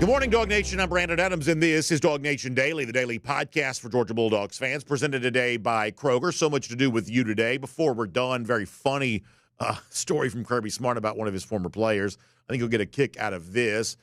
Good morning, Dog Nation. I'm Brandon Adams, and this is DawgNation Daily, the daily podcast for Georgia Bulldogs fans, presented today by Kroger. So much to do with you today. Before we're done, very funny story from Kirby Smart about one of his former players. I think you'll get a kick out of this.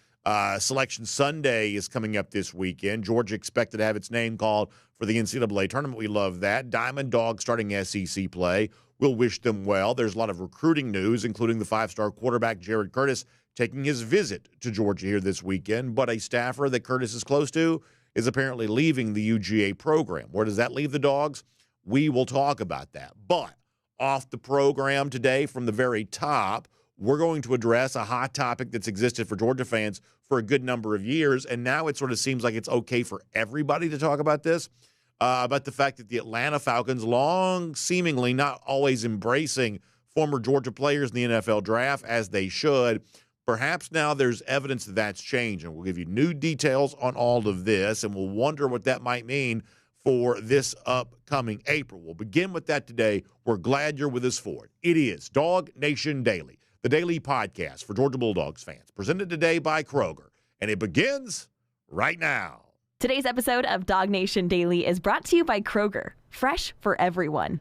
Selection Sunday is coming up this weekend. Georgia expected to have its name called for the NCAA tournament. We love that. Diamond Dogs starting SEC play. We'll wish them well. There's a lot of recruiting news, including the five-star quarterback Jared Curtis taking his visit to Georgia here this weekend. But a staffer that Curtis is close to is apparently leaving the UGA program. Where does that leave the Dogs? We will talk about that. But off the program today from the very top, we're going to address a hot topic that's existed for Georgia fans for a good number of years, and now it sort of seems like it's okay for everybody to talk about this, about the fact that the Atlanta Falcons, long seemingly not always embracing former Georgia players in the NFL draft, as they should. Perhaps now there's evidence that that's changed, and we'll give you new details on all of this, and we'll wonder what that might mean for this upcoming April. We'll begin with that today. We're glad you're with us for it. It is DawgNation Daily, the daily podcast for Georgia Bulldogs fans, presented today by Kroger, and it begins right now. Today's episode of DawgNation Daily is brought to you by Kroger, fresh for everyone.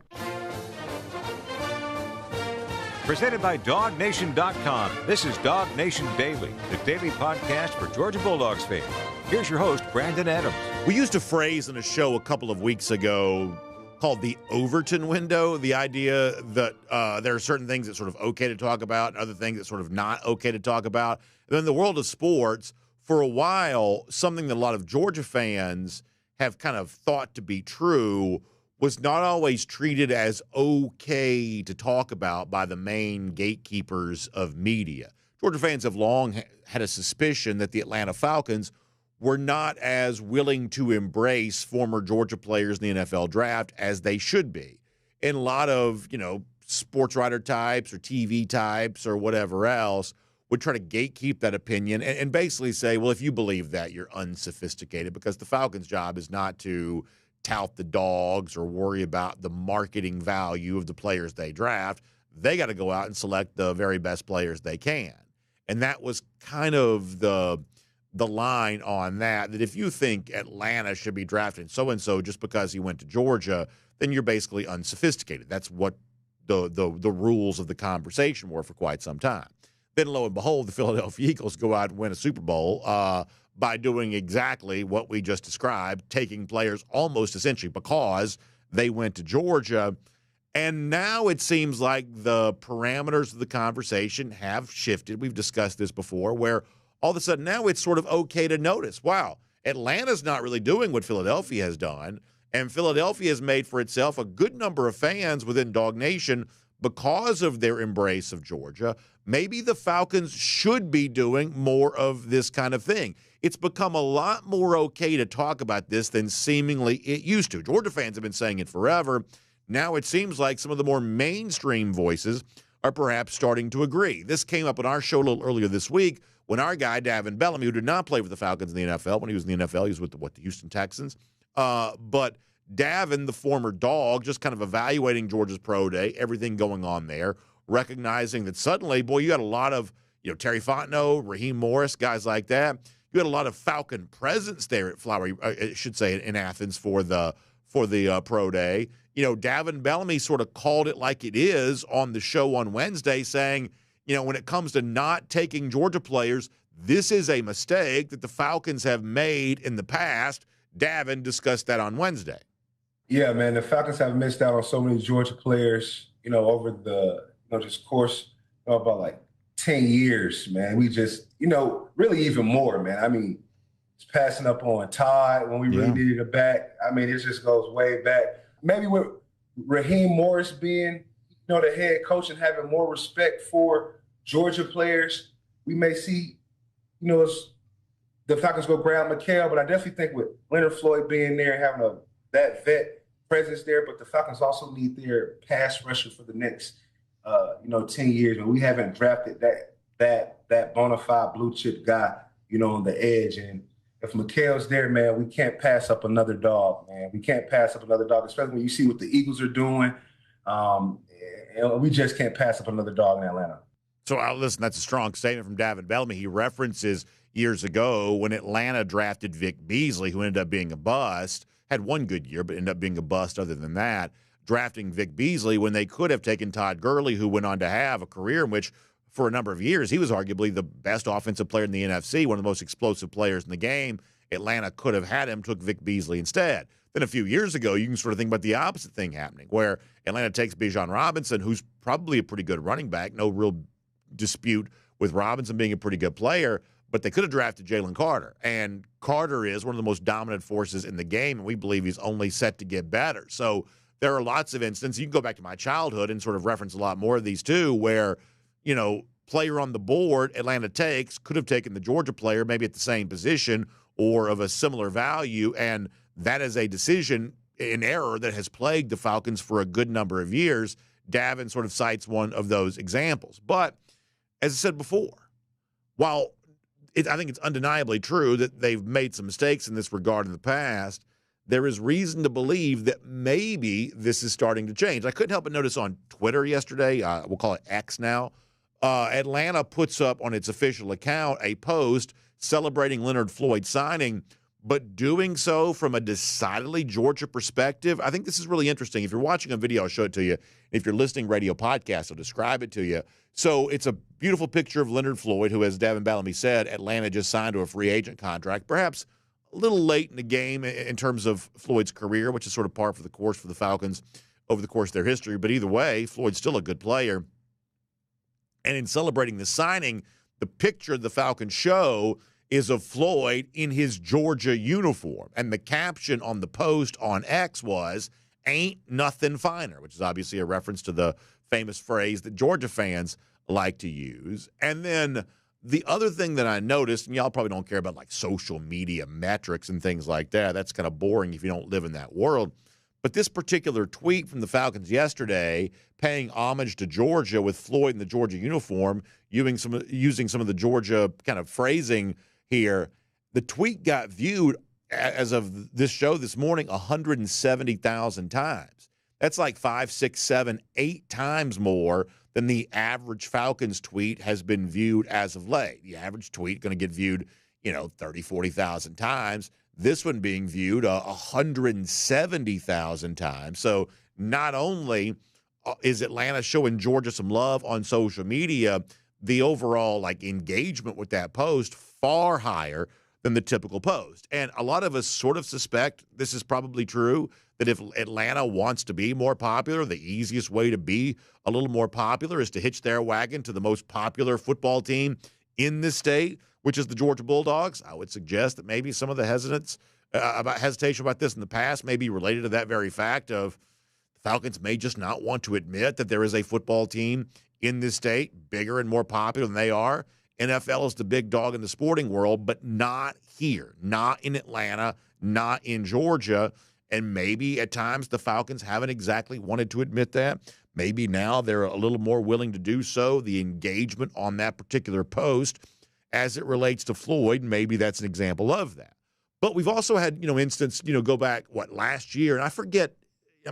Presented by DawgNation.com. This is DawgNation Daily, the daily podcast for Georgia Bulldogs fans. Here's your host, Brandon Adams. We used a phrase in a show a couple of weeks ago called the Overton window, the idea that there are certain things that sort of okay to talk about and other things that sort of not okay to talk about. And in the world of sports, for a while, something that a lot of Georgia fans have kind of thought to be true was not always treated as okay to talk about by the main gatekeepers of media. Georgia fans have long had a suspicion that the Atlanta Falcons were not as willing to embrace former Georgia players in the NFL draft as they should be. And a lot of, sports writer types or TV types or whatever else would try to gatekeep that opinion and basically say, well, if you believe that, you're unsophisticated, because the Falcons' job is not to tout the Dogs or worry about the marketing value of the players they draft. They got to go out and select the very best players they can. And that was kind of the line on that if you think Atlanta should be drafting so-and-so just because he went to Georgia, then you're basically unsophisticated. That's what the rules of the conversation were for quite some time. Then, lo and behold, the Philadelphia Eagles go out and win a Super Bowl by doing exactly what we just described, taking players almost essentially because they went to Georgia. And now it seems like the parameters of the conversation have shifted. We've discussed this before, where all of a sudden now it's sort of okay to notice, wow, Atlanta's not really doing what Philadelphia has done, and Philadelphia has made for itself a good number of fans within Dog Nation because of their embrace of Georgia. Maybe the Falcons should be doing more of this kind of thing. It's become a lot more okay to talk about this than seemingly it used to. Georgia fans have been saying it forever. Now it seems like some of the more mainstream voices are perhaps starting to agree. This came up on our show a little earlier this week when our guy, Davin Bellamy, who did not play with the Falcons in the NFL, when he was in the NFL, he was with the Houston Texans. But Davin, the former Dog, just kind of evaluating Georgia's pro day, everything going on there, recognizing that suddenly, boy, you got a lot of, Terry Fontenot, Raheem Morris, guys like that. You had a lot of Falcon presence there at I should say, in Athens for the pro day. Davin Bellamy sort of called it like it is on the show on Wednesday, saying, when it comes to not taking Georgia players, this is a mistake that the Falcons have made in the past. Davin discussed that on Wednesday. Yeah, man, the Falcons have missed out on so many Georgia players, over the just course about like 10 years, man. We just, really even more, man. I mean, it's passing up on Todd when we really needed a back. I mean, it just goes way back. Maybe with Raheem Morris being, the head coach and having more respect for Georgia players, we may see, the Falcons go grab McHale, but I definitely think with Leonard Floyd being there and having that vet presence there, but the Falcons also need their pass rusher for the next, 10 years. And we haven't drafted that bona fide blue chip guy, on the edge. And if McHale's there, man, we can't pass up another dog, man. We can't pass up another dog, especially when you see what the Eagles are doing. We just can't pass up another dog in Atlanta. So, listen, that's a strong statement from Davin Bellamy. He references, years ago when Atlanta drafted Vic Beasley, who ended up being a bust, had one good year, but ended up being a bust other than that, drafting Vic Beasley when they could have taken Todd Gurley, who went on to have a career in which for a number of years he was arguably the best offensive player in the NFC, one of the most explosive players in the game. Atlanta could have had him, took Vic Beasley instead. Then a few years ago, you can sort of think about the opposite thing happening, where Atlanta takes Bijan Robinson, who's probably a pretty good running back, no real dispute with Robinson being a pretty good player, but they could have drafted Jalen Carter. And Carter is one of the most dominant forces in the game, and we believe he's only set to get better. So there are lots of instances. You can go back to my childhood and sort of reference a lot more of these too, where, player on the board Atlanta takes could have taken the Georgia player maybe at the same position or of a similar value, and that is a decision, an error that has plagued the Falcons for a good number of years. Davin sort of cites one of those examples. But as I said before, while I think it's undeniably true that they've made some mistakes in this regard in the past, there is reason to believe that maybe this is starting to change. I couldn't help but notice on Twitter yesterday, we'll call it X now, Atlanta puts up on its official account a post celebrating Leonard Floyd's signing, but doing so from a decidedly Georgia perspective. I think this is really interesting. If you're watching a video, I'll show it to you. If you're listening radio podcast, I'll describe it to you. So it's a beautiful picture of Leonard Floyd, who, as Davin Bellamy said, Atlanta just signed to a free agent contract, perhaps a little late in the game in terms of Floyd's career, which is sort of par for the course for the Falcons over the course of their history. But either way, Floyd's still a good player. And in celebrating the signing, the picture the Falcons show is of Floyd in his Georgia uniform. And the caption on the post on X was, "Ain't nothing finer," which is obviously a reference to the famous phrase that Georgia fans like to use. And then the other thing that I noticed, and y'all probably don't care about like social media metrics and things like that. That's kind of boring if you don't live in that world. But this particular tweet from the Falcons yesterday, paying homage to Georgia with Floyd in the Georgia uniform, using some of the Georgia kind of phrasing here, the tweet got viewed, as of this show this morning, 170,000 times. That's like 5, 6, 7, 8 times more than the average Falcons tweet has been viewed as of late. The average tweet going to get viewed, 30, 40,000 times. This one being viewed 170,000 times. So not only is Atlanta showing Georgia some love on social media, the overall engagement with that post far higher than the typical post. And a lot of us sort of suspect this is probably true, that if Atlanta wants to be more popular, the easiest way to be a little more popular is to hitch their wagon to the most popular football team in this state, which is the Georgia Bulldogs. I would suggest that maybe some of the hesitation about this in the past may be related to that very fact of the Falcons may just not want to admit that there is a football team in this state bigger and more popular than they are. NFL is the big dog in the sporting world, but not here, not in Atlanta, not in Georgia. And maybe at times the Falcons haven't exactly wanted to admit that. Maybe now they're a little more willing to do so. The engagement on that particular post as it relates to Floyd, maybe that's an example of that. But we've also had, instance, go back, last year, and I forget,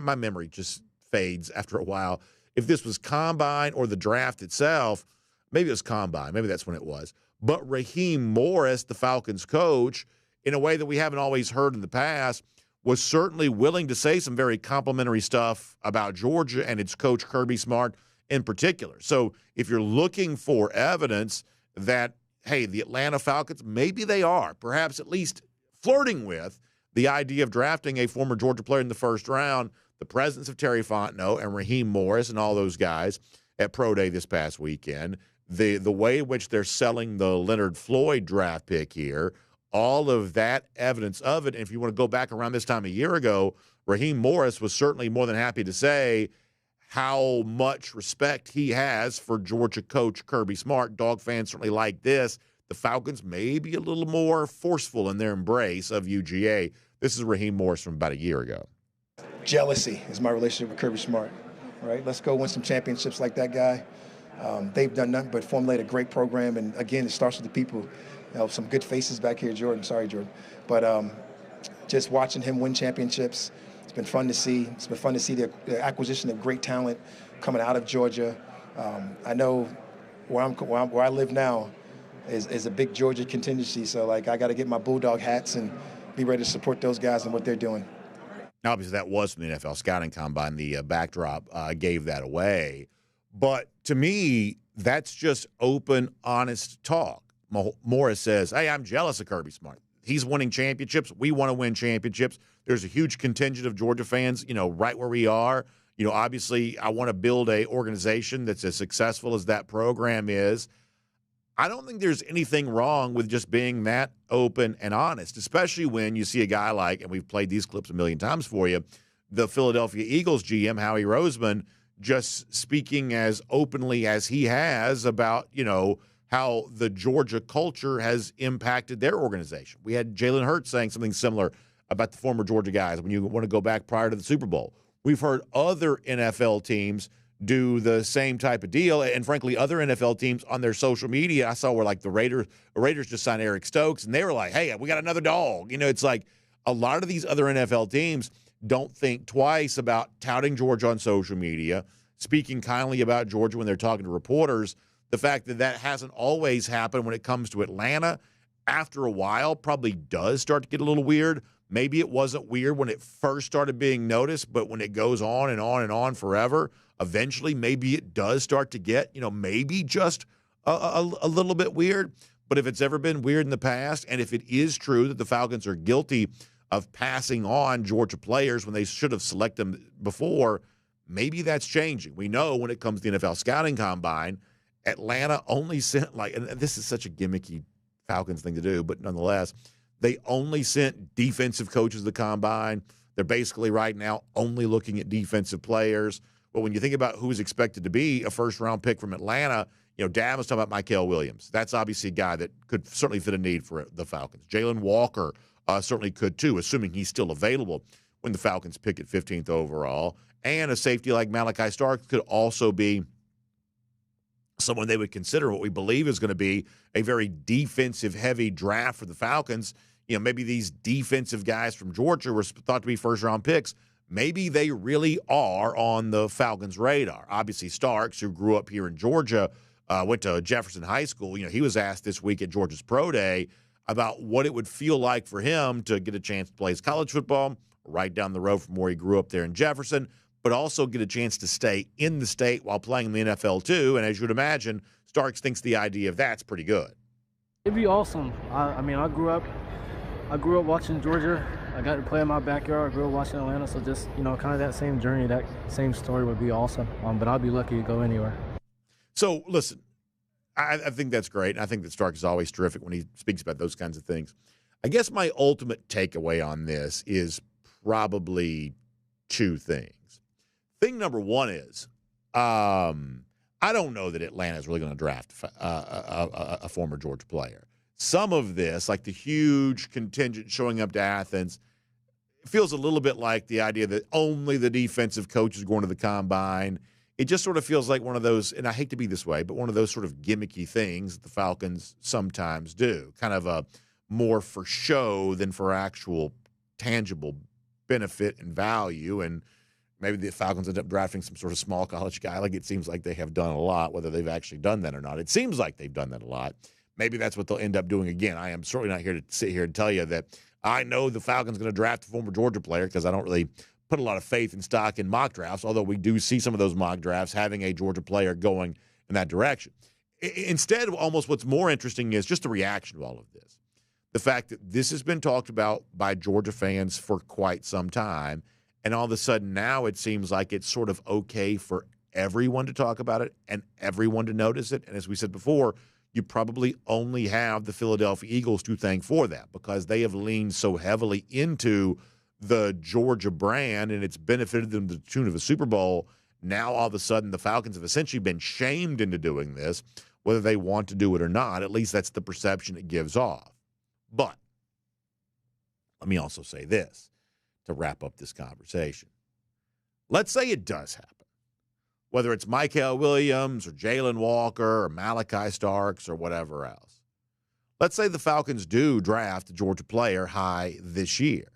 my memory just fades after a while, if this was Combine or the draft itself. Maybe it was Combine. Maybe that's when it was. But Raheem Morris, the Falcons coach, in a way that we haven't always heard in the past, was certainly willing to say some very complimentary stuff about Georgia and its coach Kirby Smart in particular. So if you're looking for evidence that, hey, the Atlanta Falcons, maybe they are, perhaps at least flirting with the idea of drafting a former Georgia player in the first round, the presence of Terry Fontenot and Raheem Morris and all those guys at Pro Day this past weekend, the way in which they're selling the Leonard Floyd draft pick here, all of that evidence of it. And if you want to go back around this time a year ago, Raheem Morris was certainly more than happy to say how much respect he has for Georgia coach Kirby Smart. Dog fans certainly like this. The Falcons may be a little more forceful in their embrace of UGA. This is Raheem Morris from about a year ago. Jealousy is my relationship with Kirby Smart, right? Let's go win some championships like that guy. They've done nothing but formulate a great program. And again, it starts with the people. Some good faces back here, Jordan. Sorry, Jordan. But just watching him win championships, it's been fun to see. It's been fun to see the acquisition of great talent coming out of Georgia. I know where I live now, is a big Georgia contingency. So, like, I got to get my Bulldog hats and be ready to support those guys and what they're doing. Obviously, that was from the NFL Scouting Combine. The backdrop gave that away. But to me, that's just open, honest talk. Morris says, hey, I'm jealous of Kirby Smart. He's winning championships. We want to win championships. There's a huge contingent of Georgia fans, right where we are. Obviously, I want to build a organization that's as successful as that program is. I don't think there's anything wrong with just being that open and honest, especially when you see a guy like, and we've played these clips a million times for you, the Philadelphia Eagles GM, Howie Roseman, just speaking as openly as he has about, how the Georgia culture has impacted their organization. We had Jalen Hurts saying something similar about the former Georgia guys when you want to go back prior to the Super Bowl. We've heard other NFL teams do the same type of deal, and frankly, other NFL teams on their social media, I saw where like the Raiders just signed Eric Stokes, and they were like, hey, we got another dog. It's like a lot of these other NFL teams don't think twice about touting Georgia on social media, speaking kindly about Georgia when they're talking to reporters. The fact that hasn't always happened when it comes to Atlanta, after a while, probably does start to get a little weird. Maybe it wasn't weird when it first started being noticed, but when it goes on and on and on forever, eventually maybe it does start to get, maybe just a little bit weird. But if it's ever been weird in the past, and if it is true that the Falcons are guilty of passing on Georgia players when they should have selected them before, maybe that's changing. We know when it comes to the NFL Scouting Combine, Atlanta only sent, and this is such a gimmicky Falcons thing to do, but nonetheless, they only sent defensive coaches to the Combine. They're basically right now only looking at defensive players. But when you think about who's expected to be a first-round pick from Atlanta, Dad was talking about Mykel Williams. That's obviously a guy that could certainly fit a need for the Falcons. Jalen Walker certainly could too, assuming he's still available when the Falcons pick at 15th overall. And a safety like Malachi Starks could also be someone they would consider what we believe is going to be a very defensive-heavy draft for the Falcons. Maybe these defensive guys from Georgia were thought to be first-round picks. Maybe they really are on the Falcons' radar. Obviously, Starks, who grew up here in Georgia, went to Jefferson High School. He was asked this week at Georgia's Pro Day about what it would feel like for him to get a chance to play his college football right down the road from where he grew up there in Jefferson, but also get a chance to stay in the state while playing in the NFL too. And as you would imagine, Starks thinks the idea of that's pretty good. It'd be awesome. I grew up watching Georgia. I got to play in my backyard. I grew up watching Atlanta. So just, kind of that same journey, that same story would be awesome. But I'd be lucky to go anywhere. So listen, I think that's great. And I think that Starks is always terrific when he speaks about those kinds of things. I guess my ultimate takeaway on this is probably two things. Thing number one is, I don't know that Atlanta is really going to draft a former Georgia player. Some of this, like the huge contingent showing up to Athens, feels a little bit like the idea that only the defensive coach is going to the Combine. It just sort of feels like one of those, and I hate to be this way, but one of those sort of gimmicky things that the Falcons sometimes do, kind of a more for show than for actual tangible benefit and value. And maybe the Falcons end up drafting some sort of small college guy, like it seems like they have done a lot, whether they've actually done that or not. It seems like they've done that a lot. Maybe that's what they'll end up doing again. I am certainly not here to sit here and tell you that I know the Falcons going to draft a former Georgia player, because I don't really put a lot of faith and stock in mock drafts, although we do see some of those mock drafts having a Georgia player going in that direction. Instead, almost what's more interesting is just the reaction to all of this. The fact that this has been talked about by Georgia fans for quite some time, and all of a sudden now it seems like it's sort of okay for everyone to talk about it and everyone to notice it. And as we said before, you probably only have the Philadelphia Eagles to thank for that, because they have leaned so heavily into the Georgia brand and it's benefited them to the tune of a Super Bowl. Now all of a sudden the Falcons have essentially been shamed into doing this, whether they want to do it or not. At least that's the perception it gives off. But let me also say this to wrap up this conversation. Let's say it does happen. Whether it's Mykel Williams or Jalen Walker or Malachi Starks or whatever else. Let's say the Falcons do draft a Georgia player high this year.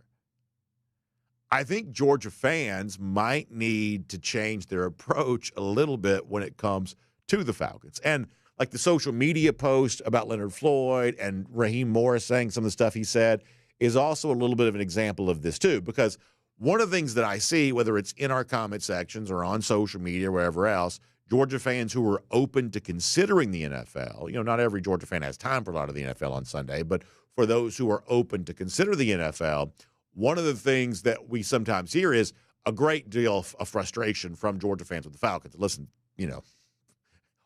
I think Georgia fans might need to change their approach a little bit when it comes to the Falcons. And like the social media post about Leonard Floyd and Raheem Morris saying some of the stuff he said is also a little bit of an example of this too, because one of the things that I see, whether it's in our comment sections or on social media or wherever else, Georgia fans who are open to considering the NFL, not every Georgia fan has time for a lot of the NFL on Sunday, but for those who are open to consider the NFL, one of the things that we sometimes hear is a great deal of frustration from Georgia fans with the Falcons. Listen,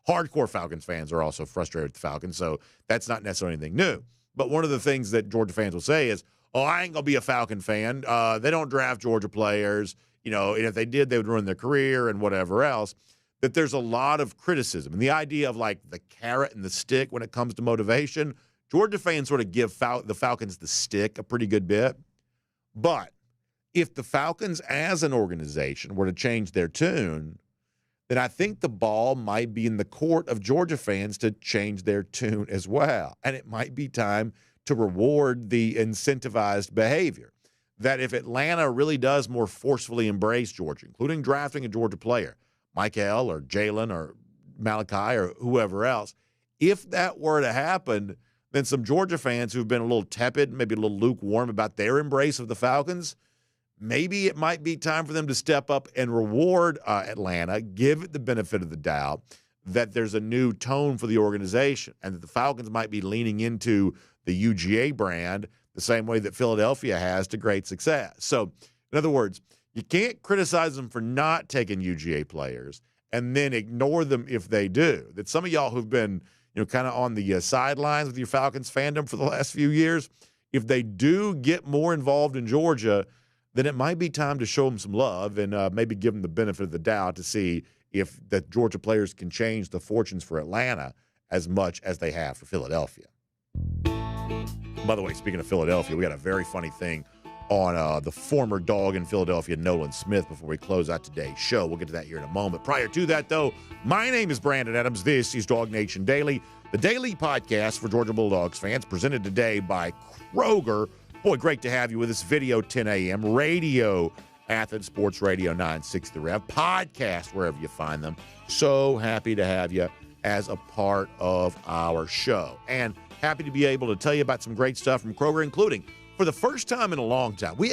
hardcore Falcons fans are also frustrated with the Falcons, so that's not necessarily anything new. But one of the things that Georgia fans will say is, oh, I ain't going to be a Falcon fan. They don't draft Georgia players. And if they did, they would ruin their career and whatever else. That there's a lot of criticism. And the idea of like the carrot and the stick when it comes to motivation, Georgia fans sort of give the Falcons the stick a pretty good bit. But if the Falcons as an organization were to change their tune, then I think the ball might be in the court of Georgia fans to change their tune as well. And it might be time to reward the incentivized behavior. That if Atlanta really does more forcefully embrace Georgia, including drafting a Georgia player, Michael or Jalen or Malachi or whoever else, if that were to happen, then some Georgia fans who've been a little tepid, maybe a little lukewarm about their embrace of the Falcons, maybe it might be time for them to step up and reward Atlanta, give it the benefit of the doubt that there's a new tone for the organization and that the Falcons might be leaning into the UGA brand the same way that Philadelphia has to great success. So, in other words, you can't criticize them for not taking UGA players and then ignore them if they do. That some of y'all who've been, kind of on the sidelines with your Falcons fandom for the last few years, if they do get more involved in Georgia, then it might be time to show them some love and maybe give them the benefit of the doubt to see if the Georgia players can change the fortunes for Atlanta as much as they have for Philadelphia. By the way, speaking of Philadelphia, we got a very funny thing on the former dog in Philadelphia, Nolan Smith, before we close out today's show. We'll get to that here in a moment. Prior to that, though, my name is Brandon Adams. This is DawgNation Daily, the daily podcast for Georgia Bulldogs fans, presented today by Kroger. Boy, great to have you with us. Video 10 a.m., radio, Athens Sports Radio 960 Rev, podcast wherever you find them. So happy to have you as a part of our show. And happy to be able to tell you about some great stuff from Kroger, including, for the first time in a long time, we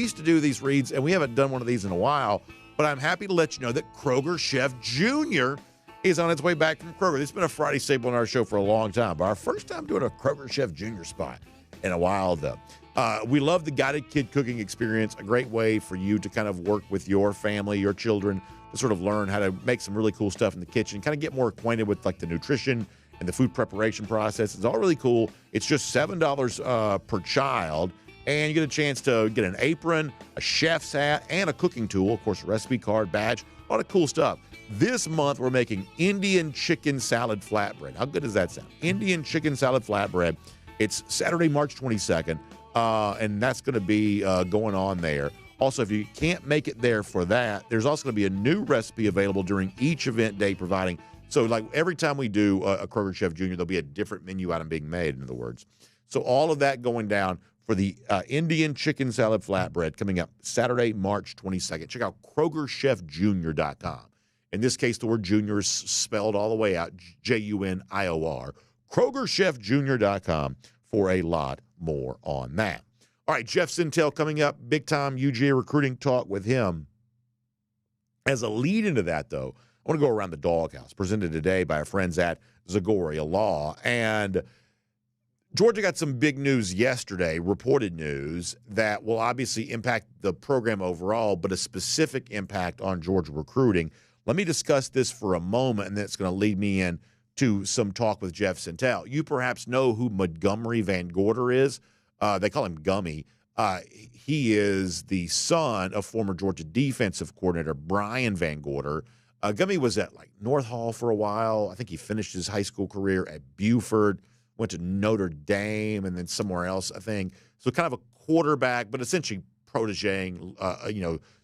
used to do these reads, and we haven't done one of these in a while, but I'm happy to let you know that Kroger Chef Jr. is on its way back from Kroger. This has been a Friday staple on our show for a long time, but our first time doing a Kroger Chef Jr. spot in a while, though. We love the guided kid cooking experience, a great way for you to kind of work with your family, your children, to sort of learn how to make some really cool stuff in the kitchen, kind of get more acquainted with like the nutrition and the food preparation process. It's all really cool. It's just $7 per child, and you get a chance to get an apron, a chef's hat, and a cooking tool, of course, a recipe card, badge, a lot of cool stuff. This month, we're making Indian chicken salad flatbread. How good does that sound? Indian chicken salad flatbread. It's Saturday, March 22nd, and that's going to be going on there. Also, if you can't make it there for that, there's also going to be a new recipe available during each event day, providing. So, like every time we do a Kroger Chef Jr., there'll be a different menu item being made, in other words. So, all of that going down for the Indian chicken salad flatbread coming up Saturday, March 22nd. Check out KrogerChefJr.com. In this case, the word junior is spelled all the way out, Junior. KrogerChefJr.com for a lot more on that. All right, Jeff Sentell coming up, big-time UGA recruiting talk with him. As a lead into that, though, I want to go around the DawgHouse, presented today by our friends at Zagoria Law. And Georgia got some big news yesterday, reported news, that will obviously impact the program overall, but a specific impact on Georgia recruiting. Let me discuss this for a moment, and then it's going to lead me in to some talk with Jeff Sentell. You perhaps know who Montgomery Van Gorder is. They call him Gummy. He is the son of former Georgia defensive coordinator Brian Van Gorder. Gummy was at like North Hall for a while. I think he finished his high school career at Buford, went to Notre Dame, and then somewhere else, I think. So kind of a quarterback, but essentially protegeing,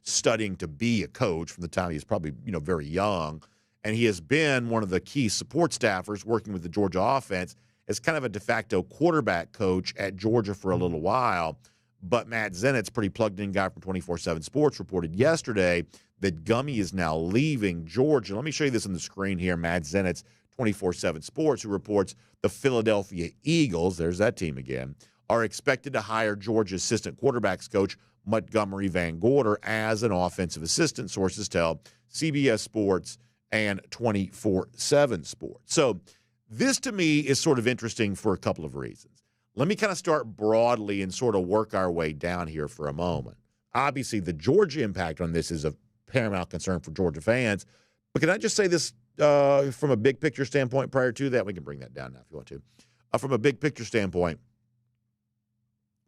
studying to be a coach from the time he was probably, very young. And he has been one of the key support staffers working with the Georgia offense as kind of a de facto quarterback coach at Georgia for a little while. But Matt Zennett's pretty plugged-in guy from 24/7 Sports reported yesterday that Gummy is now leaving Georgia. Let me show you this on the screen here. Matt Zennett's 24/7 Sports, who reports the Philadelphia Eagles, there's that team again, are expected to hire Georgia assistant quarterbacks coach Montgomery Van Gorder as an offensive assistant, sources tell CBS Sports and 24/7 Sports. So this, to me, is sort of interesting for a couple of reasons. Let me kind of start broadly and sort of work our way down here for a moment. Obviously, the Georgia impact on this is of paramount concern for Georgia fans. But can I just say this from a big picture standpoint prior to that? We can bring that down now if you want to. From a big picture standpoint,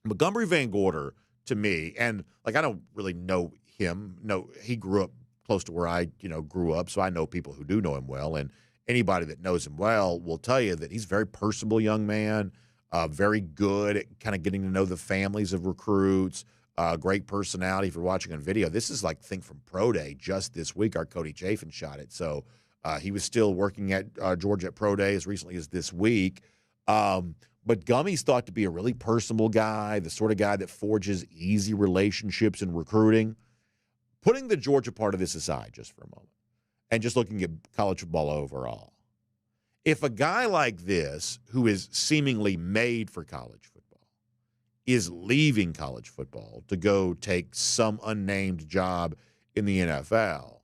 Montgomery Van Gorder, to me, and like I don't really know him. No, he grew up close to where I, grew up, so I know people who do know him well. And anybody that knows him well will tell you that he's a very personable young man, very good at kind of getting to know the families of recruits, great personality. If you're watching on video, this is like, think from Pro Day just this week. Our Cody Chafin shot it. So he was still working at Georgia at Pro Day as recently as this week. But Gummy's thought to be a really personable guy, the sort of guy that forges easy relationships in recruiting. Putting the Georgia part of this aside just for a moment and just looking at college football overall, if a guy like this, who is seemingly made for college football, is leaving college football to go take some unnamed job in the NFL,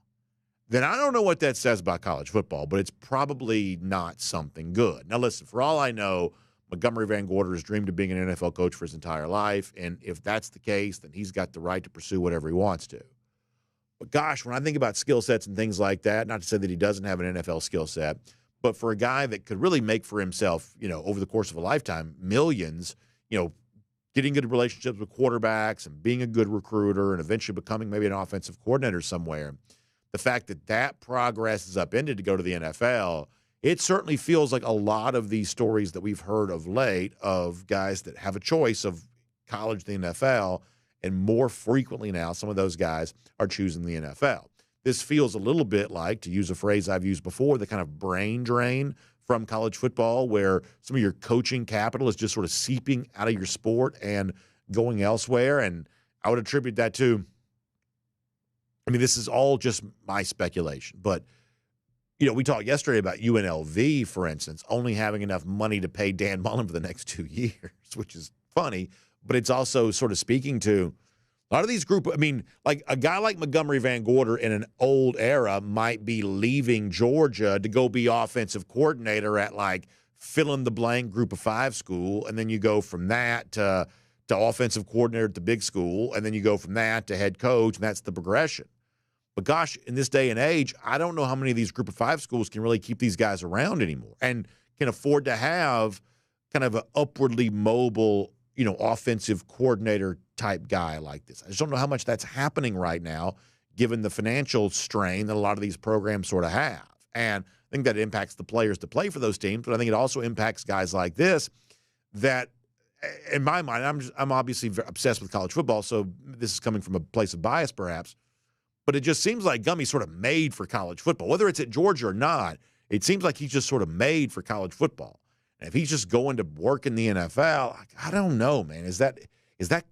then I don't know what that says about college football, but it's probably not something good. Now, listen, for all I know, Montgomery Van Gorder has dreamed of being an NFL coach for his entire life, and if that's the case, then he's got the right to pursue whatever he wants to. But gosh, when I think about skill sets and things like that, not to say that he doesn't have an NFL skill set, but for a guy that could really make for himself, over the course of a lifetime, millions, getting good relationships with quarterbacks and being a good recruiter and eventually becoming maybe an offensive coordinator somewhere, the fact that that progress is upended to go to the NFL, it certainly feels like a lot of these stories that we've heard of late of guys that have a choice of college to the NFL, and more frequently now, some of those guys are choosing the NFL. This feels a little bit like, to use a phrase I've used before, the kind of brain drain from college football where some of your coaching capital is just sort of seeping out of your sport and going elsewhere. And I would attribute that to, this is all just my speculation, but we talked yesterday about UNLV, for instance, only having enough money to pay Dan Mullen for the next 2 years, which is funny, but it's also sort of speaking to a lot of these like a guy like Montgomery Van Gorder in an old era might be leaving Georgia to go be offensive coordinator at like fill-in-the-blank group of 5 school, and then you go from that to offensive coordinator at the big school, and then you go from that to head coach, and that's the progression. But gosh, in this day and age, I don't know how many of these group of 5 schools can really keep these guys around anymore and can afford to have kind of an upwardly mobile, offensive coordinator type guy like this. I just don't know how much that's happening right now, given the financial strain that a lot of these programs sort of have. And I think that impacts the players to play for those teams, but I think it also impacts guys like this that, in my mind, I'm obviously obsessed with college football, so this is coming from a place of bias perhaps, but it just seems like Gummy's sort of made for college football. Whether it's at Georgia or not, it seems like he's just sort of made for college football. And if he's just going to work in the NFL, I don't know, man. Is that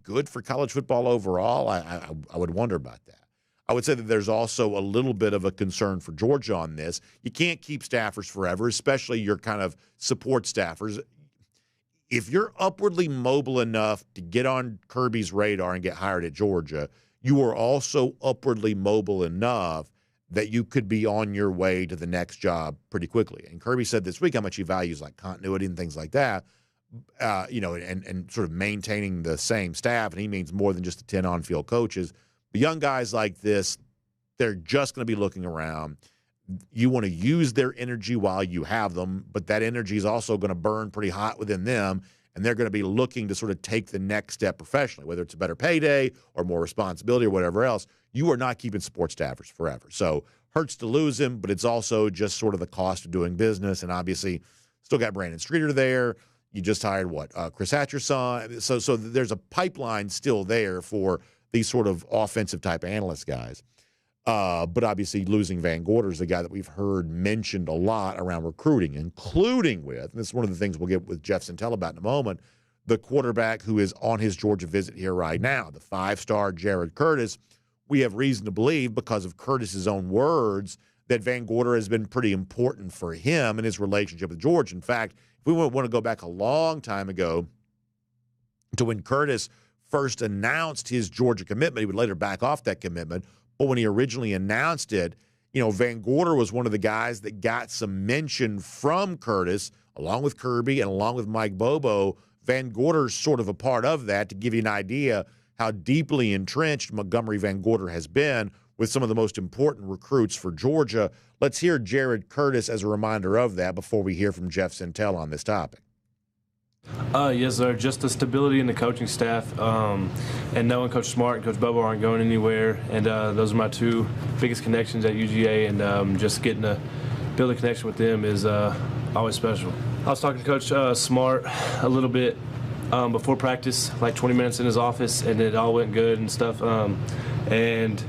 good for college football overall? I would wonder about that. I would say that there's also a little bit of a concern for Georgia on this. You can't keep staffers forever, especially your kind of support staffers. If you're upwardly mobile enough to get on Kirby's radar and get hired at Georgia, you are also upwardly mobile enough that you could be on your way to the next job pretty quickly. And Kirby said this week how much he values like continuity and things like that, and sort of maintaining the same staff. And he means more than just the 10 on-field coaches. The young guys like this, they're just going to be looking around. You want to use their energy while you have them, but that energy is also going to burn pretty hot within them. And they're going to be looking to sort of take the next step professionally, whether it's a better payday or more responsibility or whatever else. You are not keeping sports staffers forever. So hurts to lose him, but it's also just sort of the cost of doing business. And obviously still got Brandon Streeter there. You just hired Chris Hatcher's son. So there's a pipeline still there for these sort of offensive type analyst guys. But obviously losing Van Gorder is the guy that we've heard mentioned a lot around recruiting, including with, and this is one of the things we'll get with Jeff Sentell about in a moment, the quarterback who is on his Georgia visit here right now, the 5-star Jared Curtis. We have reason to believe, because of Curtis's own words, that Van Gorder has been pretty important for him in his relationship with Georgia. In fact, if we want to go back a long time ago to when Curtis first announced his Georgia commitment, he would later back off that commitment. But when he originally announced it, Van Gorder was one of the guys that got some mention from Curtis, along with Kirby and along with Mike Bobo. Van Gorder's sort of a part of that, to give you an idea how deeply entrenched Montgomery Van Gorder has been with some of the most important recruits for Georgia. Let's hear Jared Curtis as a reminder of that before we hear from Jeff Sentell on this topic. Yes, sir. Just the stability in the coaching staff, and knowing Coach Smart and Coach Bobo aren't going anywhere. And those are my two biggest connections at UGA, and just getting to build a connection with them is always special. I was talking to Coach Smart a little bit before practice, like 20 minutes in his office, and it all went good and stuff. And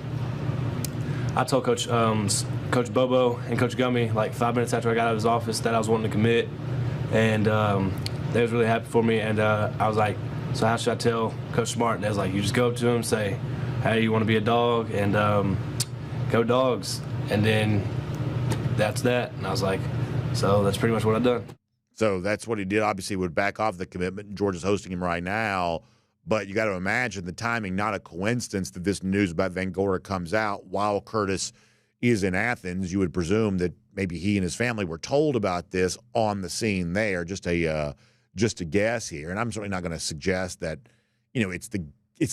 I told Coach Bobo and Coach Gummy, like 5 minutes after I got out of his office, that I was wanting to commit. And they was really happy for me, and I was like, so how should I tell Coach Smart? And they was like, you just go up to him, say, hey, you want to be a Dawg, and go Dawgs. And then that's that. And I was like, so that's pretty much what I've done. So that's what he did. Obviously, would back off the commitment, and Georgia's hosting him right now. But you got to imagine the timing, not a coincidence that this news about Van Gorder comes out while Curtis is in Athens. You would presume that maybe he and his family were told about this on the scene there. Just a guess here, and I'm certainly not going to suggest that it's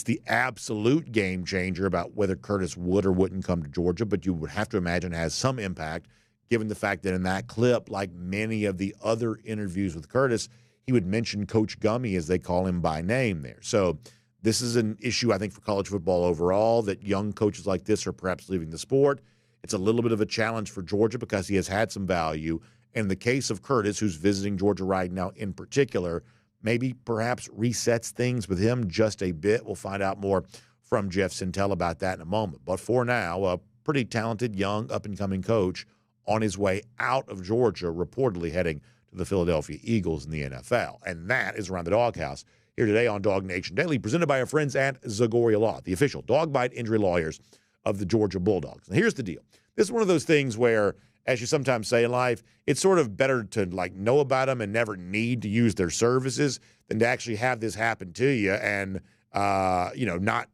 the absolute game changer about whether Curtis would or wouldn't come to Georgia, but you would have to imagine it has some impact, given the fact that in that clip, like many of the other interviews with Curtis, he would mention Coach Gummy, as they call him by name there. So this is an issue, I think, for college football overall, that young coaches like this are perhaps leaving the sport. It's a little bit of a challenge for Georgia because he has had some value. In the case of Curtis, who's visiting Georgia right now in particular, maybe perhaps resets things with him just a bit. We'll find out more from Jeff Sentell about that in a moment. But for now, a pretty talented, young, up-and-coming coach on his way out of Georgia, reportedly heading to the Philadelphia Eagles in the NFL. And that is Around the DawgHouse here today on DawgNation Daily, presented by our friends at Zagoria Law, the official dog bite injury lawyers of the Georgia Bulldogs. Now, here's the deal. This is one of those things where, as you sometimes say in life, it's sort of better to know about them and never need to use their services than to actually have this happen to you and not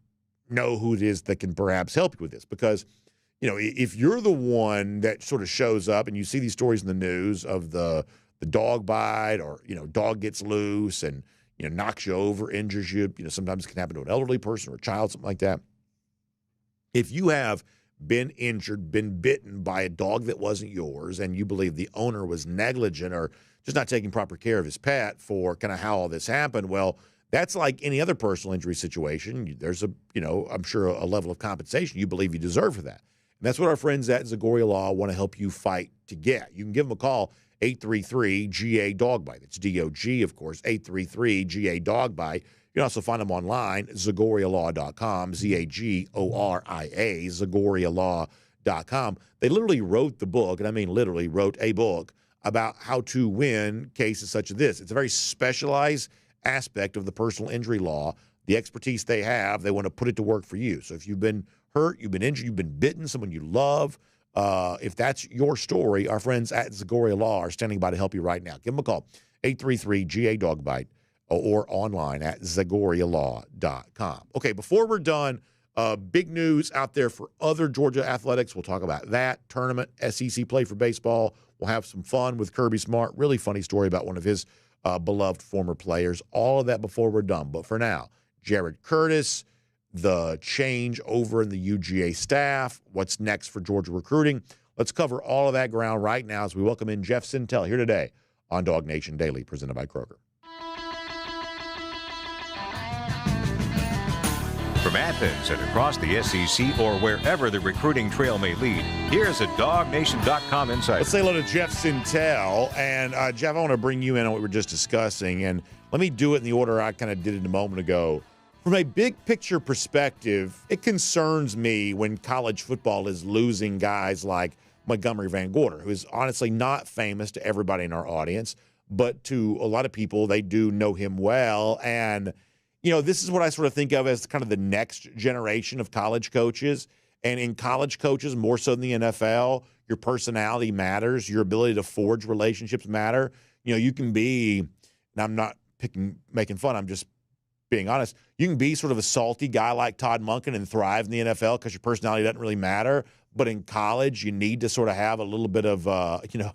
know who it is that can perhaps help you with this. Because if you're the one that sort of shows up and you see these stories in the news of the dog bite, or dog gets loose and knocks you over, injures you, sometimes it can happen to an elderly person or a child, something like that. If you have been injured, been bitten by a dog that wasn't yours, and you believe the owner was negligent or just not taking proper care of his pet for kind of how all this happened, well, that's like any other personal injury situation. There's I'm sure a level of compensation you believe you deserve for that. And that's what our friends at Zagoria Law want to help you fight to get. You can give them a call, 833-GA-DOG-BITE. It's D-O-G, of course, 833-GA-DOG-BITE. You can also find them online, ZagoriaLaw.com, Z-A-G-O-R-I-A, ZagoriaLaw.com. They literally wrote the book, and I mean literally wrote a book, about how to win cases such as this. It's a very specialized aspect of the personal injury law. The expertise they have, they want to put it to work for you. So if you've been hurt, you've been injured, you've been bitten, someone you love, if that's your story, our friends at Zagoria Law are standing by to help you right now. Give them a call, 833-GA-DOG-BITE, or online at ZagoriaLaw.com. Okay, before we're done, big news out there for other Georgia athletics. We'll talk about that tournament, SEC play for baseball. We'll have some fun with Kirby Smart. Really funny story about one of his beloved former players. All of that before we're done. But for now, Jared Curtis, the change over in the UGA staff, what's next for Georgia recruiting. Let's cover all of that ground right now as we welcome in Jeff Sentell here today on DawgNation Daily, presented by Kroger. From Athens and across the SEC or wherever the recruiting trail may lead, here's a DawgNation.com insider. Let's say hello to Jeff Sentell. And Jeff, I want to bring you in on what we were just discussing. And let me do it in the order I kind of did it a moment ago. From a big picture perspective, it concerns me when college football is losing guys like Montgomery Van Gorder, who is honestly not famous to everybody in our audience, but to a lot of people, they do know him well. And this is what I sort of think of as kind of the next generation of college coaches. And in college coaches, more so than the NFL, your personality matters. Your ability to forge relationships matter. You can be, and I'm not making fun, I'm just being honest, you can be sort of a salty guy like Todd Monken and thrive in the NFL because your personality doesn't really matter. But in college, you need to sort of have a little bit of, you got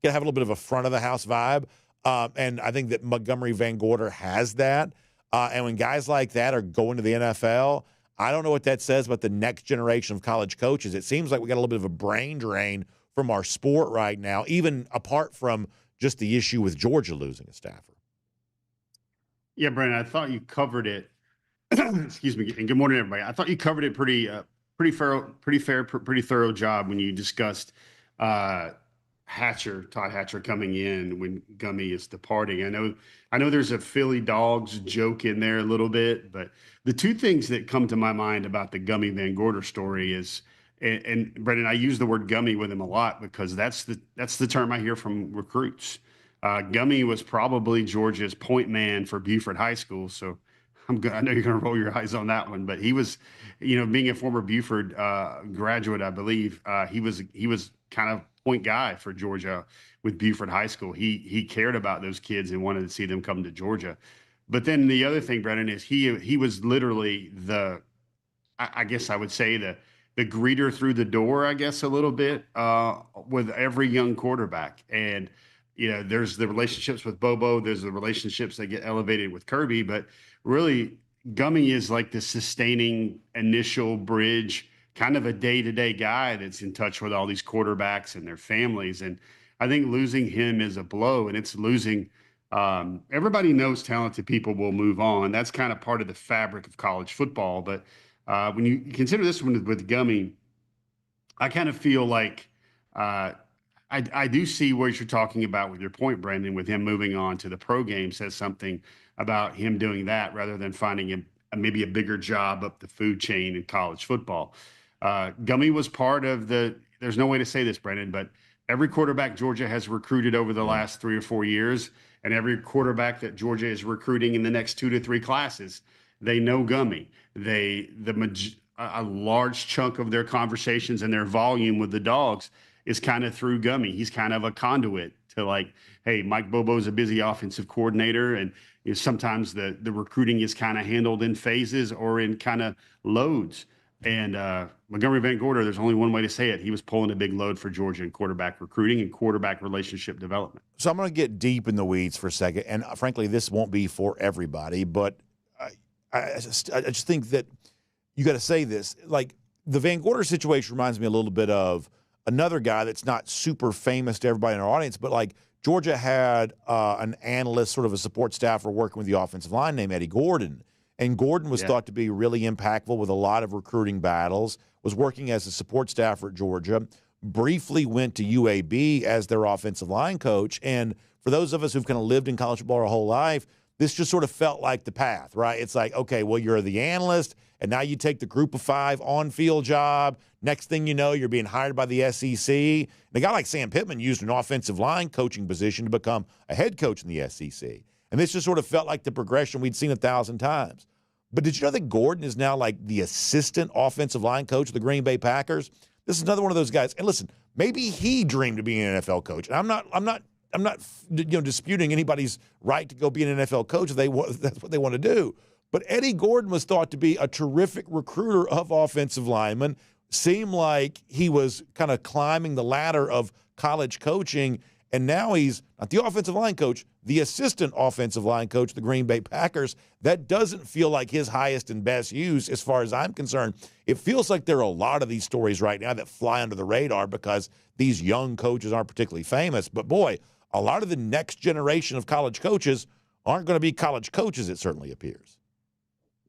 to have a little bit of a front of the house vibe. And I think that Montgomery Van Gorder has that. And when guys like that are going to the NFL, I don't know what that says about the next generation of college coaches. It seems like we got a little bit of a brain drain from our sport right now, even apart from just the issue with Georgia losing a staffer. Yeah, Brandon, I thought you covered it. Excuse me, and good morning, everybody. I thought you covered it pretty thorough job when you discussed Todd Hatcher coming in when Gummy is departing. I know there's a Philly Dogs joke in there a little bit, but the two things that come to my mind about the Gummy Van Gorder story is, and Brendan, I use the word Gummy with him a lot because that's the term I hear from recruits. Gummy was probably Georgia's point man for Buford High School, so I know you're going to roll your eyes on that one, but he was, being a former Buford graduate, I believe, he was kind of point guy for Georgia with Buford High School. He cared about those kids and wanted to see them come to Georgia. But then the other thing, Brennan, is he was literally I guess I would say the greeter through the door, I guess, a little bit with every young quarterback. And there's the relationships with Bobo, there's the relationships that get elevated with Kirby, but really Gummy is like the sustaining initial bridge, kind of a day-to-day guy that's in touch with all these quarterbacks and their families. And I think losing him is a blow, and it's losing everybody knows talented people will move on. That's kind of part of the fabric of college football. But when you consider this one with Gummy, I kind of feel like I do see what you're talking about with your point, Brandon, with him moving on to the pro game says something about him doing that rather than finding maybe a bigger job up the food chain in college football. Gummy was part of there's no way to say this, Brandon, but every quarterback Georgia has recruited over the last 3 or 4 years, and every quarterback that Georgia is recruiting in the next 2 to 3 classes, they know Gummy. A large chunk of their conversations and their volume with the Dogs is kind of through Gummy. He's kind of a conduit to like, hey, Mike Bobo's a busy offensive coordinator, and sometimes the recruiting is kind of handled in phases or in kind of loads. And Montgomery Van Gorder, there's only one way to say it. He was pulling a big load for Georgia in quarterback recruiting and quarterback relationship development. So I'm going to get deep in the weeds for a second. And frankly, this won't be for everybody, but I just think that you got to say this. Like, the Van Gorder situation reminds me a little bit of another guy that's not super famous to everybody in our audience, but like Georgia had an analyst, sort of a support staffer working with the offensive line named Eddie Gordon. And Gordon was thought to be really impactful with a lot of recruiting battles, was working as a support staffer at Georgia, briefly went to UAB as their offensive line coach. And for those of us who've kind of lived in college football our whole life, this just sort of felt like the path, right? It's like, okay, well, you're the analyst, and now you take the group of 5 on-field job. Next thing you know, you're being hired by the SEC. And a guy like Sam Pittman used an offensive line coaching position to become a head coach in the SEC. And this just sort of felt like the progression we'd seen 1,000 times. But did you know that Gordon is now like the assistant offensive line coach of the Green Bay Packers? This is another one of those guys. And listen, maybe he dreamed of being an NFL coach. And I'm not disputing anybody's right to go be an NFL coach if that's what they want to do. But Eddie Gordon was thought to be a terrific recruiter of offensive linemen. Seemed like he was kind of climbing the ladder of college coaching, and now he's not the offensive line coach, the assistant offensive line coach of the Green Bay Packers. That doesn't feel like his highest and best use as far as I'm concerned. It feels like there are a lot of these stories right now that fly under the radar because these young coaches aren't particularly famous. But boy, a lot of the next generation of college coaches aren't going to be college coaches, it certainly appears.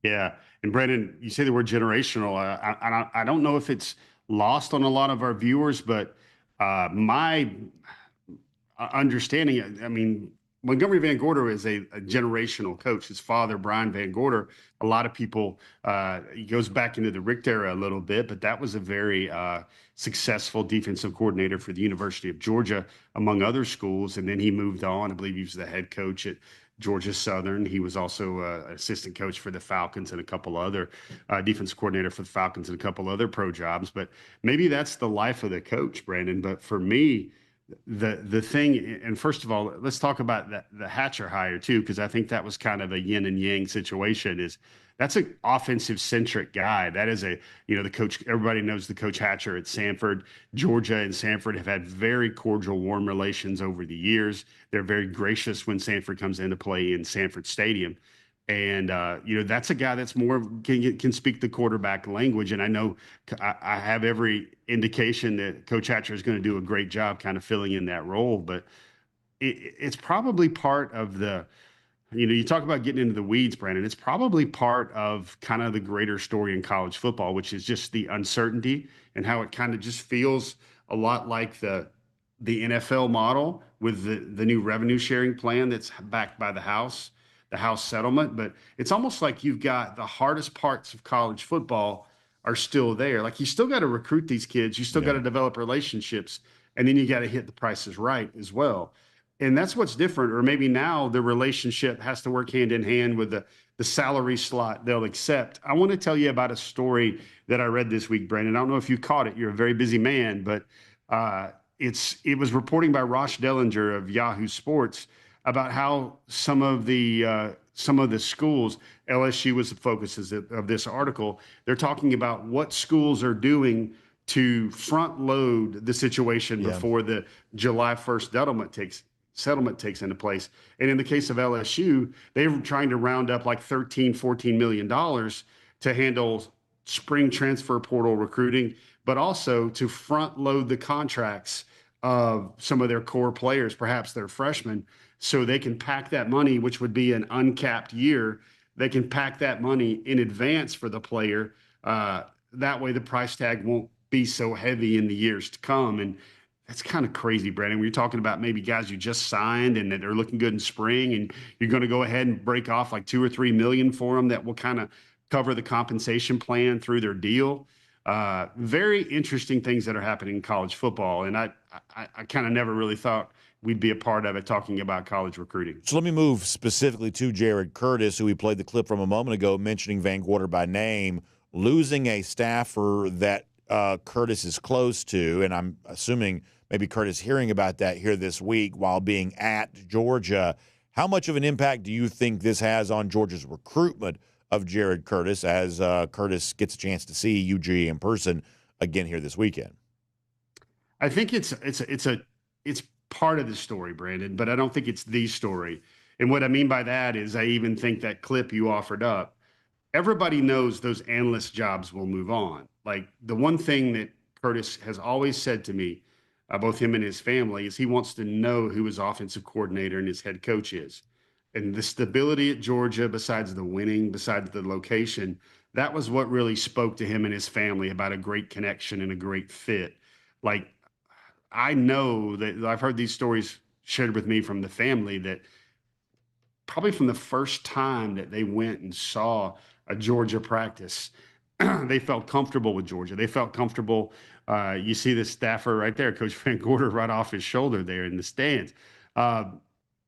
Yeah. And Brandon, you say the word generational. I don't know if it's lost on a lot of our viewers, but my understanding, I mean, Montgomery Van Gorder is a generational coach. His father, Brian Van Gorder, a lot of people, he goes back into the Richt era a little bit, but that was a very successful defensive coordinator for the University of Georgia, among other schools. And then he moved on. I believe he was the head coach at Georgia Southern. He was also assistant coach for the Falcons and a couple other defense coordinator for the Falcons and a couple other pro jobs. But maybe that's the life of the coach, Brandon. But for me, the thing, and first of all, let's talk about the Hatcher hire too, because I think that was kind of a yin and yang situation. Is that's an offensive centric guy. That is the coach. Everybody knows the coach Hatcher at Samford. Georgia and Samford have had very cordial, warm relations over the years. They're very gracious when Samford comes into play in Samford Stadium. And, that's a guy that's more can speak the quarterback language. And I know I have every indication that Coach Hatcher is going to do a great job kind of filling in that role. But it's probably part of you talk about getting into the weeds, Brandon. It's probably part of kind of the greater story in college football, which is just the uncertainty and how it kind of just feels a lot like the NFL model with the new revenue sharing plan that's backed by the House settlement. But it's almost like you've got the hardest parts of college football are still there. Like you still got to recruit these kids. You still got to develop relationships, and then you got to hit the prices right as well. And that's what's different. Or maybe now the relationship has to work hand in hand with the salary slot they'll accept. I want to tell you about a story that I read this week, Brandon. I don't know if you caught it. You're a very busy man, but it was reporting by Rosh Dellinger of Yahoo Sports about how some of the schools, LSU was the focus of this article. They're talking about what schools are doing to front load the situation before the July 1st settlement takes into place. And in the case of LSU, they were trying to round up like $13-14 million to handle spring transfer portal recruiting, but also to front load the contracts of some of their core players, perhaps their freshmen, so they can pack that money, which would be an uncapped year. They can pack that money in advance for the player. That way the price tag won't be so heavy in the years to come. And that's kind of crazy, Brandon. When you're talking about maybe guys you just signed and that they're looking good in spring, and you're going to go ahead and break off like $2 or $3 million for them that will kind of cover the compensation plan through their deal. Very interesting things that are happening in college football. And I kind of never really thought we'd be a part of it talking about college recruiting. So let me move specifically to Jared Curtis, who we played the clip from a moment ago, mentioning Van Gorder by name, losing a staffer that Curtis is close to, and I'm assuming maybe Curtis hearing about that here this week while being at Georgia. How much of an impact do you think this has on Georgia's recruitment of Jared Curtis as Curtis gets a chance to see UGA in person again here this weekend? I think it's part of the story, Brandon, but I don't think it's the story. And what I mean by that is I even think that clip you offered up, everybody knows those analyst jobs will move on. Like the one thing that Curtis has always said to me, both him and his family, is he wants to know who his offensive coordinator and his head coach is. And the stability at Georgia, besides the winning, besides the location, that was what really spoke to him and his family about a great connection and a great fit. Like, I know that I've heard these stories shared with me from the family that probably from the first time that they went and saw a Georgia practice, they felt comfortable with Georgia. They felt comfortable. You see the staffer right there, Coach Van Gorder, right off his shoulder there in the stands.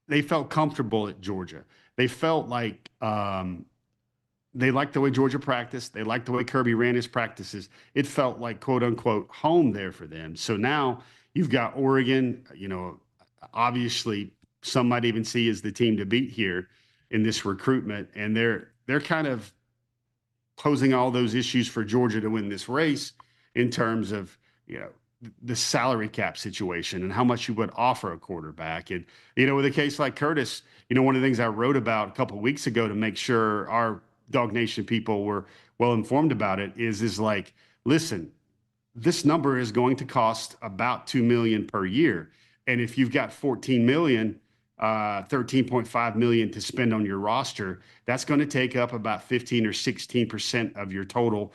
They felt comfortable at Georgia. They felt like they liked the way Georgia practiced. They liked the way Kirby ran his practices. It felt like, quote unquote, home there for them. So now you've got Oregon, obviously some might even see as the team to beat here in this recruitment. And they're kind of posing all those issues for Georgia to win this race in terms of, the salary cap situation and how much you would offer a quarterback. And, with a case like Curtis, one of the things I wrote about a couple of weeks ago to make sure our DawgNation people were well informed about it is like, listen, this number is going to cost about $2 million per year. And if you've got $14 million, $13.5 million to spend on your roster, that's going to take up about 15 or 16% of your total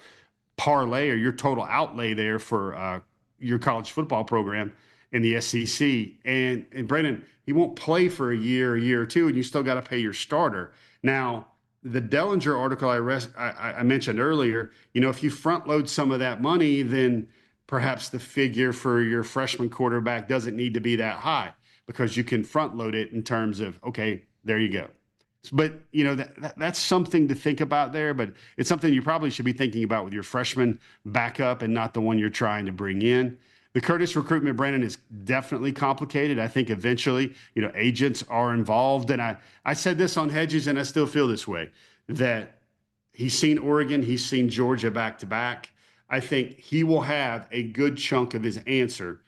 parlay or your total outlay there for your college football program in the SEC. And Brandon, he won't play for a year or two, and you still got to pay your starter. Now, the Dellinger article I mentioned earlier, if you front load some of that money, then perhaps the figure for your freshman quarterback doesn't need to be that high because you can front load it in terms of, okay, there you go. But, you know, that's something to think about there, but it's something you probably should be thinking about with your freshman backup and not the one you're trying to bring in. The Curtis recruitment, Brandon, is definitely complicated. I think eventually, you know, agents are involved. And I said this on Hedges, and I still feel this way, that he's seen Oregon, he's seen Georgia back to back. I think he will have a good chunk of his answer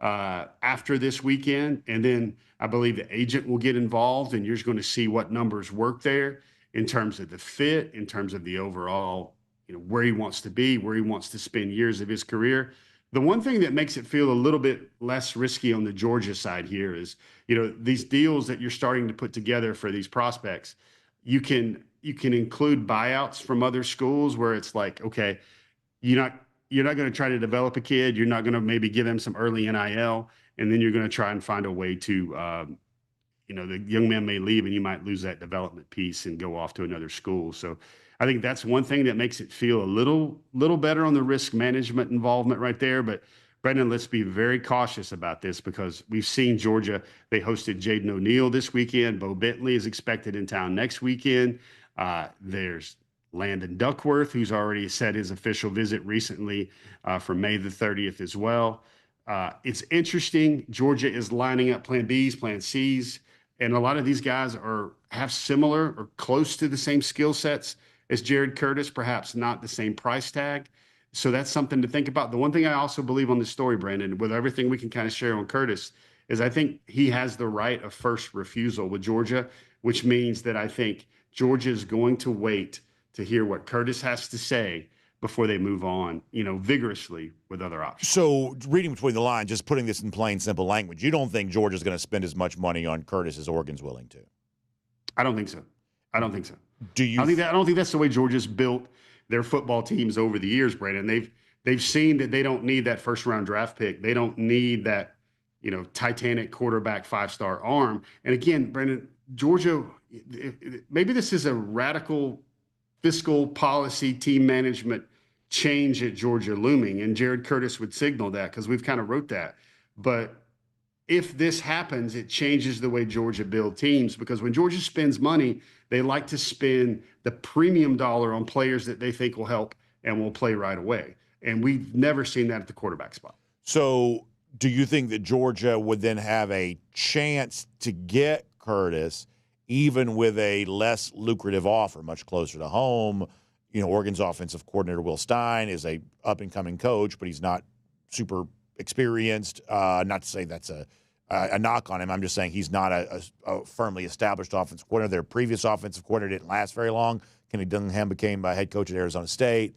after this weekend. And then I believe the agent will get involved, and you're just going to see what numbers work there in terms of the fit, in terms of the overall, you know, where he wants to be, where he wants to spend years of his career. The one thing that makes it feel a little bit less risky on the Georgia side here is, you know, these deals that you're starting to put together for these prospects, you can include buyouts from other schools where it's like, okay, you're not going to try to develop a kid. You're not going to maybe give them some early NIL, and then you're going to try and find a way to, you know, the young man may leave and you might lose that development piece and go off to another school. So I think that's one thing that makes it feel a little better on the risk management involvement right there. But Brendan, let's be very cautious about this because we've seen Georgia. They hosted Jaden O'Neal this weekend. Bo Bentley is expected in town next weekend. There's Landon Duckworth, who's already set his official visit recently for May the 30th as well. It's interesting. Georgia is lining up plan Bs, plan Cs, and a lot of these guys have similar or close to the same skill sets as Jared Curtis, perhaps not the same price tag. So that's something to think about. The one thing I also believe on this story, Brandon, with everything we can kind of share on Curtis, is I think he has the right of first refusal with Georgia, which means that I think Georgia is going to wait to hear what Curtis has to say before they move on, you know, vigorously with other options. So reading between the lines, just putting this in plain, simple language, you don't think Georgia's going to spend as much money on Curtis as Oregon's willing to? I don't think so. I don't think so. Do you? I don't think that's the way Georgia's built their football teams over the years, Brandon. They've seen that they don't need that first round draft pick. They don't need that, you know, Titanic quarterback 5-star arm. And again, Brandon, Georgia, maybe this is a radical fiscal policy team management change at Georgia looming, and Jared Curtis would signal that because we've kind of wrote that. But if this happens, it changes the way Georgia build teams, because when Georgia spends money, they like to spend the premium dollar on players that they think will help and will play right away. And we've never seen that at the quarterback spot. So do you think that Georgia would then have a chance to get Curtis even with a less lucrative offer, much closer to home? You know, Oregon's offensive coordinator, Will Stein, is a up-and-coming coach, but he's not super experienced. Not to say that's a knock on him. I'm just saying he's not a firmly established offensive coordinator. Their previous offensive coordinator didn't last very long. Kenny Dillingham became head coach at Arizona State.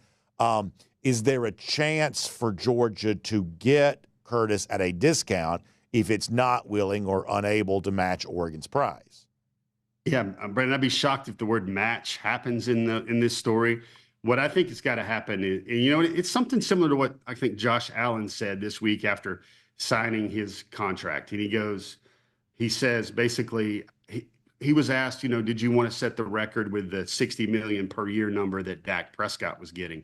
Is there a chance for Georgia to get Curtis at a discount if it's not willing or unable to match Oregon's price? Yeah, Brandon, I'd be shocked if the word match happens in this story. What I think has got to happen is, and you know, it's something similar to what I think Josh Allen said this week after signing his contract. And he says basically, he was asked, you know, did you want to set the record with the $60 million per year number that Dak Prescott was getting?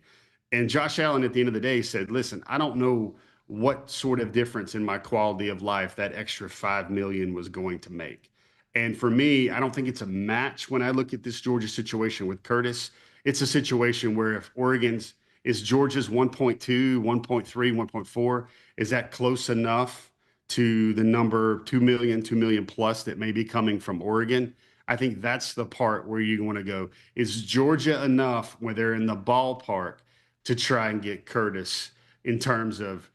And Josh Allen at the end of the day said, listen, I don't know what sort of difference in my quality of life that extra $5 million was going to make. And for me, I don't think it's a match when I look at this Georgia situation with Curtis. It's a situation where if Oregon's is Georgia's 1.2, 1.3, 1.4, is that close enough to the number 2 million plus that may be coming from Oregon? I think that's the part where you want to go. Is Georgia enough where they're in the ballpark to try and get Curtis in terms of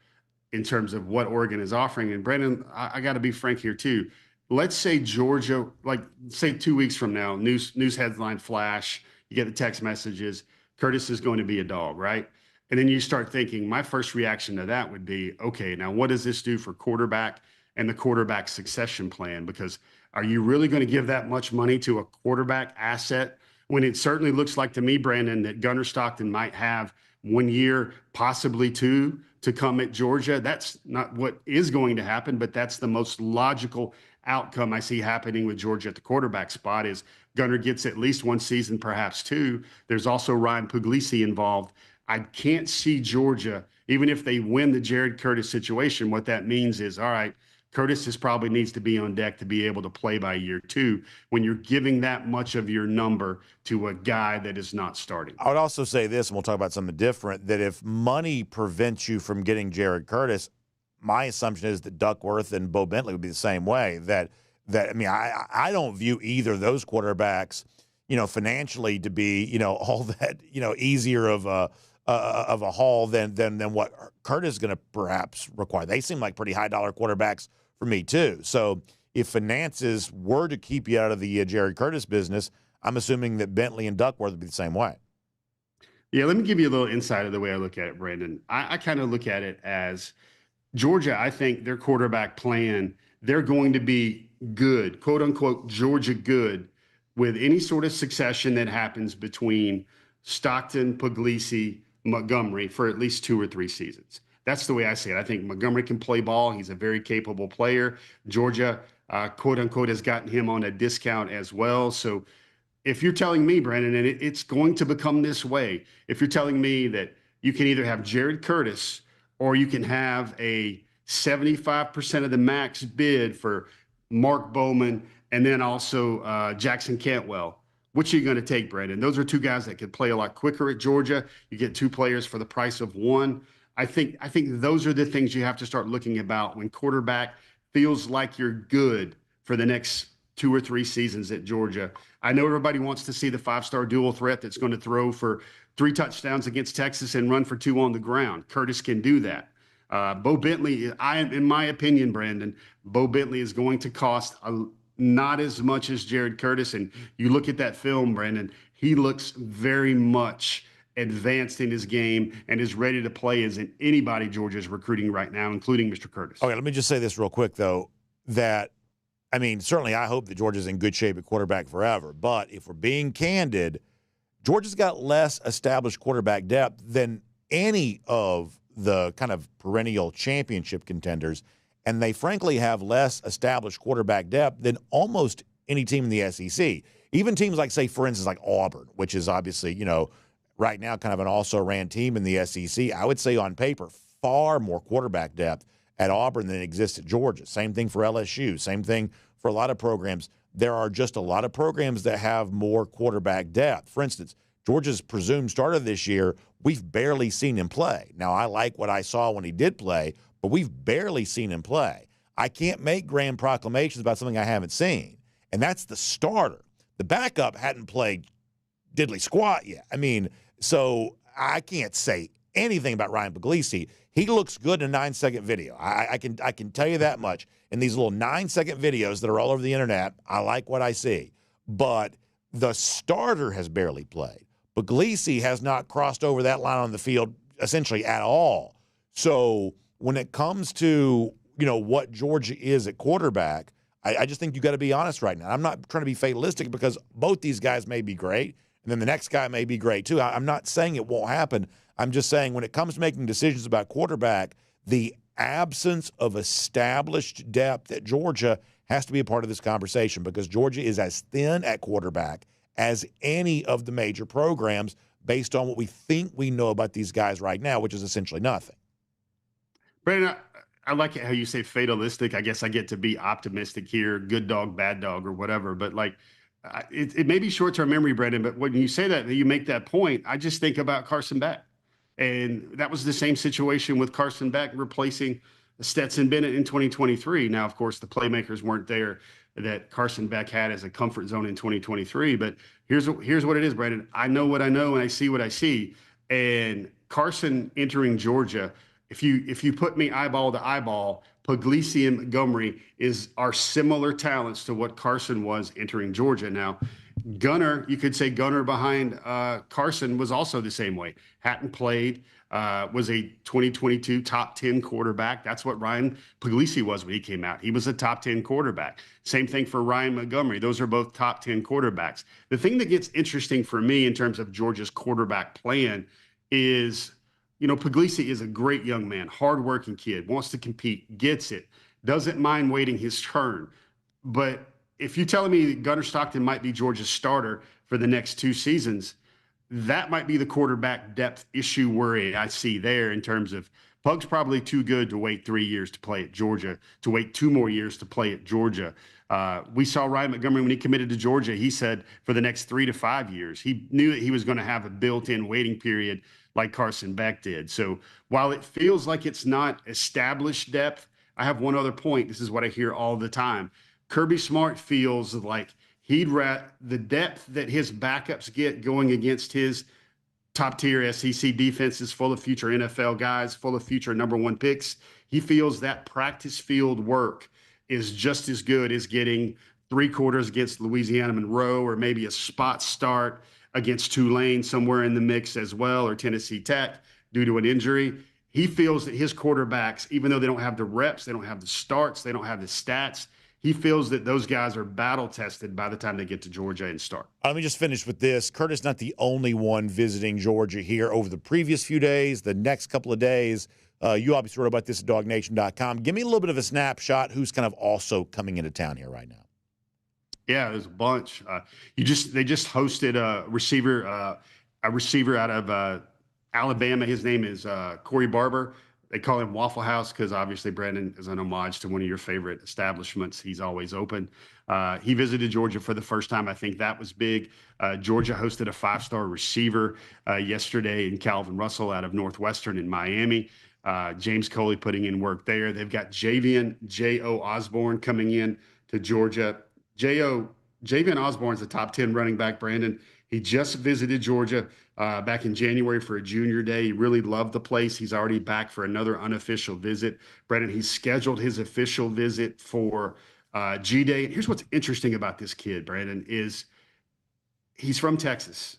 what Oregon is offering? And Brandon, I got to be frank here too. Let's say Georgia, like say 2 weeks from now, news headline flash, you get the text messages, Curtis is going to be a dog, right? And then you start thinking, my first reaction to that would be, okay, now what does this do for quarterback and the quarterback succession plan? Because are you really going to give that much money to a quarterback asset when it certainly looks like to me, Brandon, that Gunnar Stockton might have 1 year, possibly 2, to come at Georgia? That's not what is going to happen, but that's the most logical outcome I see happening with Georgia at the quarterback spot. Is Gunnar gets at least 1 season, perhaps 2. There's also Ryan Puglisi involved. I can't see Georgia, even if they win the Jared Curtis situation, what that means is, all right, Curtis probably needs to be on deck to be able to play by year 2 when you're giving that much of your number to a guy that is not starting. I would also say this, and we'll talk about something different, that if money prevents you from getting Jared Curtis, my assumption is that Duckworth and Bo Bentley would be the same way. I don't view either of those quarterbacks, financially to be, all that, easier of a haul than what Curtis is going to perhaps require. They seem like pretty high dollar quarterbacks for me too. So if finances were to keep you out of the Jared Curtis business, I'm assuming that Bentley and Duckworth would be the same way. Yeah, let me give you a little insight of the way I look at it, Brandon. I kind of look at it as Georgia. I think their quarterback plan, they're going to be good, quote unquote, Georgia good, with any sort of succession that happens between Stockton, Puglisi, Montgomery for at least 2 or 3 seasons. That's the way I see it. I think Montgomery can play ball. He's a very capable player. Georgia, quote unquote, has gotten him on a discount as well. So if you're telling me, Brandon, and it's going to become this way, if you're telling me that you can either have Jared Curtis or you can have a 75% of the max bid for Mark Bowman and then also Jackson Cantwell, which are you going to take, Brandon? Those are 2 guys that could play a lot quicker at Georgia. You get 2 players for the price of 1. I think those are the things you have to start looking about when quarterback feels like you're good for the next 2 or 3 seasons at Georgia. I know everybody wants to see the 5-star dual threat that's going to throw for 3 touchdowns against Texas and run for 2 on the ground. Curtis can do that. Bo Bentley, in my opinion, Brandon, Bo Bentley is going to cost not as much as Jared Curtis. And you look at that film, Brandon, he looks very much advanced in his game and is ready to play as anybody Georgia is recruiting right now, including Mr. Curtis. Okay, let me just say this real quick, though, that, certainly I hope that Georgia's in good shape at quarterback forever. But if we're being candid, Georgia's got less established quarterback depth than any of the kind of perennial championship contenders. And they frankly have less established quarterback depth than almost any team in the SEC. Even teams like, say, for instance, like Auburn, which is obviously, right now kind of an also-ran team in the SEC. I would say on paper, far more quarterback depth at Auburn than exists at Georgia. Same thing for LSU. Same thing for a lot of programs. There are just a lot of programs that have more quarterback depth. For instance, Georgia's presumed starter this year, we've barely seen him play. Now, I like what I saw when he did play, but we've barely seen him play. I can't make grand proclamations about something I haven't seen, and that's the starter. The backup hadn't played diddly squat yet. So I can't say anything about Ryan Puglisi. He looks good in a 9-second video. I can tell you that much. In these little 9-second videos that are all over the internet, I like what I see. But the starter has barely played. Puglisi has not crossed over that line on the field essentially at all. So when it comes to, what Georgia is at quarterback, I just think you got to be honest right now. I'm not trying to be fatalistic because both these guys may be great, and then the next guy may be great too. I'm not saying it won't happen. I'm just saying when it comes to making decisions about quarterback, the absence of established depth at Georgia has to be a part of this conversation because Georgia is as thin at quarterback as any of the major programs based on what we think we know about these guys right now, which is essentially nothing. Brandon, I like it how you say fatalistic. I guess I get to be optimistic here, good dog, bad dog, or whatever. But it may be short-term memory, Brandon, but when you say that, you make that point, I just think about Carson Beck. And that was the same situation with Carson Beck replacing Stetson Bennett in 2023. Now, of course, the playmakers weren't there that Carson Beck had as a comfort zone in 2023. But here's what it is, Brandon. I know what I know and I see what I see. And Carson entering Georgia, if you put me eyeball to eyeball, Puglisi and Montgomery are similar talents to what Carson was entering Georgia. Now, Gunner, you could say Gunner behind Carson was also the same way. Hadn't played, was a 2022 top 10 quarterback. That's what Ryan Puglisi was when he came out. He was a top 10 quarterback. Same thing for Ryan Montgomery. Those are both top 10 quarterbacks. The thing that gets interesting for me in terms of Georgia's quarterback plan is, Puglisi is a great young man, hardworking kid, wants to compete, gets it, doesn't mind waiting his turn. But if you're telling me that Gunner Stockton might be Georgia's starter for the next 2 seasons, that might be the quarterback depth issue worry I see there in terms of Pug's probably too good to wait 3 years to play at Georgia, to wait 2 more years to play at Georgia. We saw Ryan Montgomery when he committed to Georgia. He said for the next 3 to 5 years, he knew that he was going to have a built-in waiting period like Carson Beck did. So while it feels like it's not established depth, I have one other point. This is what I hear all the time. Kirby Smart feels like the depth that his backups get going against his top-tier SEC defenses full of future NFL guys, full of future number 1 picks. He feels that practice field work is just as good as getting 3 quarters against Louisiana Monroe, or maybe a spot start against Tulane somewhere in the mix as well, or Tennessee Tech due to an injury. He feels that his quarterbacks, even though they don't have the reps, they don't have the starts, they don't have the stats, he feels that those guys are battle-tested by the time they get to Georgia and start. Let me just finish with this. Curtis not the only one visiting Georgia here over the previous few days, the next couple of days. You obviously wrote about this at DawgNation.com. Give me a little bit of a snapshot. Who's kind of also coming into town here right now? Yeah, there's a bunch. They just hosted a receiver out of Alabama. His name is Corey Barber. They call him Waffle House because obviously Brandon is an homage to one of your favorite establishments. He's always open. He visited Georgia for the first time. I think that was big. Georgia hosted a 5-star receiver yesterday in Calvin Russell out of Northwestern in Miami. James Coley putting in work there. They've got Javian J.O. Osborne coming in to Georgia. Javian Osborne's a top 10 running back, Brandon. He just visited Georgia back in January for a junior day. He really loved the place. He's already back for another unofficial visit. Brandon, he's scheduled his official visit for G-Day. Here's what's interesting about this kid, Brandon, is he's from Texas.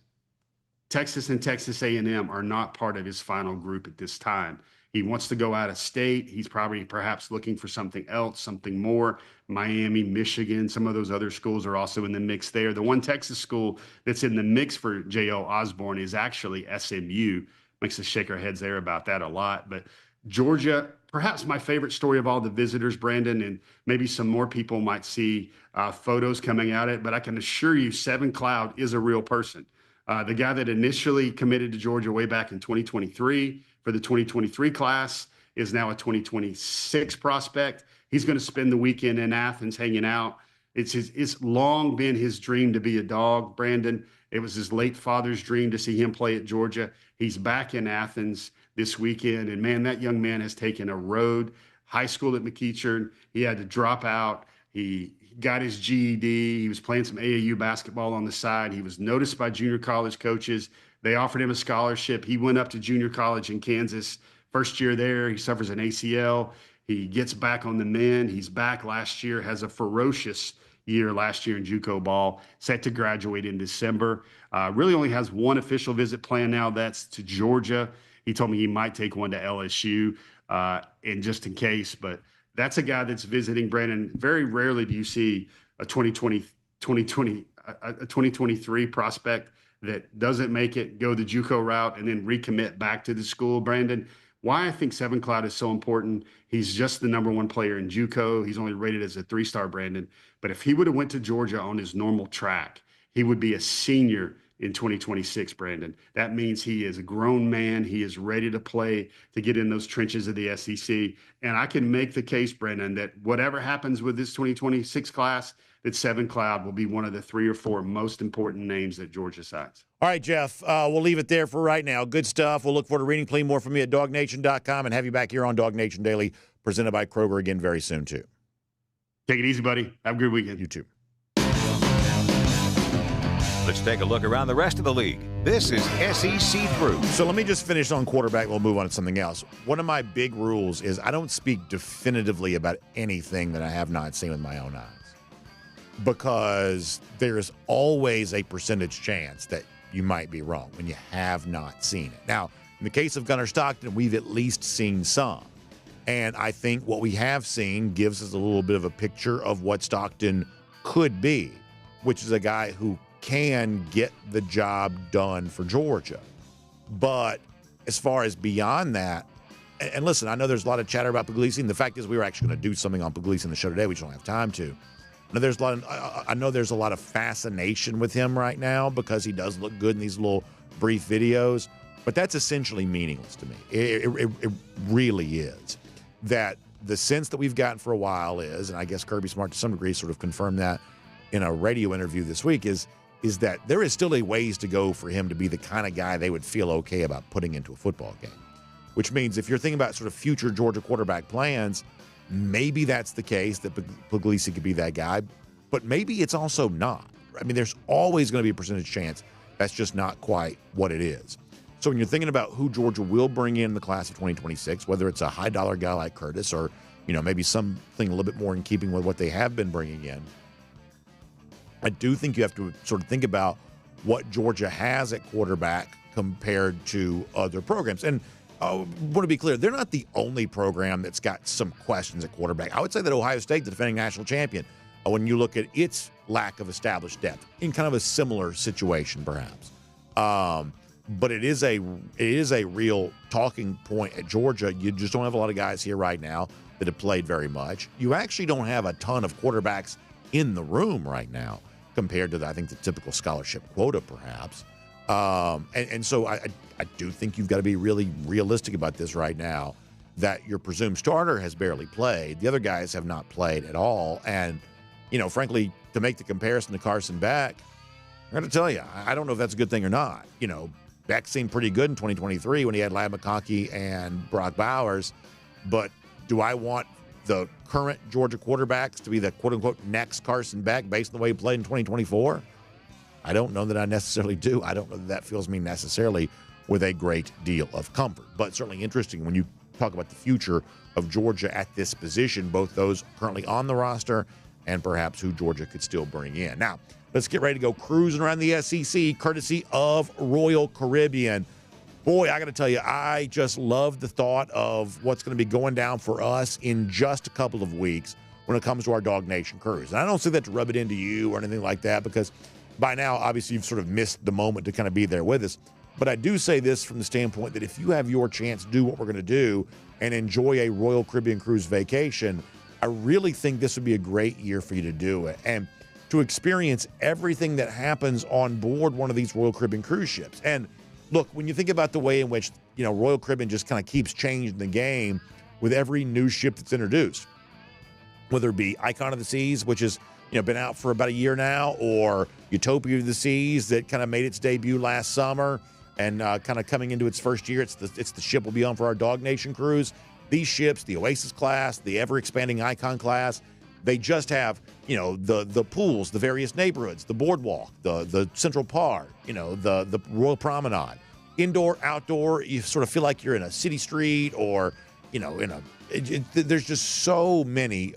Texas and Texas A&M are not part of his final group at this time. He wants to go out of state. He's perhaps looking for something else, something more. Miami, Michigan, some of those other schools are also in the mix there. The one Texas school that's in the mix for J.O. Osborne is actually SMU. Makes us shake our heads there about that a lot. But Georgia, perhaps my favorite story of all the visitors, Brandon, and maybe some more people might see photos coming at it, but I can assure you Seven Cloud is a real person. The guy that initially committed to Georgia way back in 2023 for the 2023 class is now a 2026 prospect. He's going to spend the weekend in Athens hanging out. It's long been his dream to be a Dawg, Brandon. It was his late father's dream to see him play at Georgia. He's back in Athens this weekend, and man, that young man has taken a road. High school at McEachern, he had to drop out. He got his GED. He was playing some AAU basketball on the side. He was noticed by junior college coaches. They offered him a scholarship. He went up to junior college in Kansas. First year there, he suffers an ACL. He gets back on the mend. He's back last year, has a ferocious year last year in JUCO ball, set to graduate in December. Really only has one official visit planned now. That's to Georgia. He told me he might take one to LSU and just in case, but that's a guy that's visiting, Brandon. Very rarely do you see a 2023 prospect that doesn't make it, go the JUCO route, and then recommit back to the school, Brandon. Why I think Seven Cloud is so important, he's just the number 1 player in JUCO. He's only rated as a 3-star, Brandon. But if he would have went to Georgia on his normal track, he would be a senior in 2026, Brandon. That means he is a grown man. He is ready to play, to get in those trenches of the SEC. And I can make the case, Brandon, that whatever happens with this 2026 class, that Seven Cloud will be one of the 3 or 4 most important names that Georgia signs. All right, Jeff, we'll leave it there for right now. Good stuff. We'll look forward to reading plenty more from you at DawgNation.com and have you back here on DawgNation Daily, presented by Kroger again very soon, too. Take it easy, buddy. Have a good weekend. You too. Let's take a look around the rest of the league. This is SEC Through. So let me just finish on quarterback. We'll move on to something else. One of my big rules is I don't speak definitively about anything that I have not seen with my own eyes, because there is always a percentage chance that you might be wrong when you have not seen it. Now, in the case of Gunnar Stockton, we've at least seen some. And I think what we have seen gives us a little bit of a picture of what Stockton could be, which is a guy who can get the job done for Georgia. But as far as beyond that, and listen, I know there's a lot of chatter about Puglisi, and the fact is we were actually going to do something on Puglisi in the show today. We just don't have time to. I know there's a lot of fascination with him right now because he does look good in these little brief videos. But that's essentially meaningless to me. It really is. That the sense that we've gotten for a while is, and I guess Kirby Smart to some degree sort of confirmed that in a radio interview this week, is that there is still a ways to go for him to be the kind of guy they would feel okay about putting into a football game. Which means if you're thinking about sort of future Georgia quarterback plans, maybe that's the case that Puglisi could be that guy, but maybe it's also not. I mean, there's always going to be a percentage chance that's just not quite what it is. So when you're thinking about who Georgia will bring in the class of 2026, whether it's a high-dollar guy like Curtis or, maybe something a little bit more in keeping with what they have been bringing in, I do think you have to sort of think about what Georgia has at quarterback compared to other programs. And I want to be clear, they're not the only program that's got some questions at quarterback. I would say that Ohio State, the defending national champion, when you look at its lack of established depth, in kind of a similar situation perhaps. But it is a real talking point at Georgia. You just don't have a lot of guys here right now that have played very much. You actually don't have a ton of quarterbacks in the room right now compared to, I think, the typical scholarship quota perhaps. And so I do think you've got to be really realistic about this right now, that your presumed starter has barely played. The other guys have not played at all. And, frankly, to make the comparison to Carson Beck, I'm going to tell you, I don't know if that's a good thing or not. Beck seemed pretty good in 2023 when he had Ladd McConkey and Brock Bowers. But do I want the current Georgia quarterbacks to be the quote-unquote next Carson Beck based on the way he played in 2024? I don't know that I necessarily do. I don't know that fills me necessarily with a great deal of comfort. But certainly interesting when you talk about the future of Georgia at this position, both those currently on the roster and perhaps who Georgia could still bring in. Now, let's get ready to go cruising around the SEC, courtesy of Royal Caribbean. Boy, I got to tell you, I just love the thought of what's going to be going down for us in just a couple of weeks when it comes to our DawgNation cruise. And I don't say that to rub it into you or anything like that, because by now, obviously, you've sort of missed the moment to kind of be there with us. But I do say this from the standpoint that if you have your chance to do what we're going to do and enjoy a Royal Caribbean cruise vacation, I really think this would be a great year for you to do it and to experience everything that happens on board one of these Royal Caribbean cruise ships. And look, when you think about the way in which, Royal Caribbean just kind of keeps changing the game with every new ship that's introduced, whether it be Icon of the Seas, which has, been out for about a year now, or Utopia of the Seas that kind of made its debut last summer and kind of coming into its first year. It's the ship we'll be on for our DawgNation cruise. These ships, the Oasis class, the ever-expanding Icon class, they just have, the pools, the various neighborhoods, the boardwalk, the Central Park, the Royal Promenade. Indoor, outdoor, you sort of feel like you're in a city street or, there's just so many,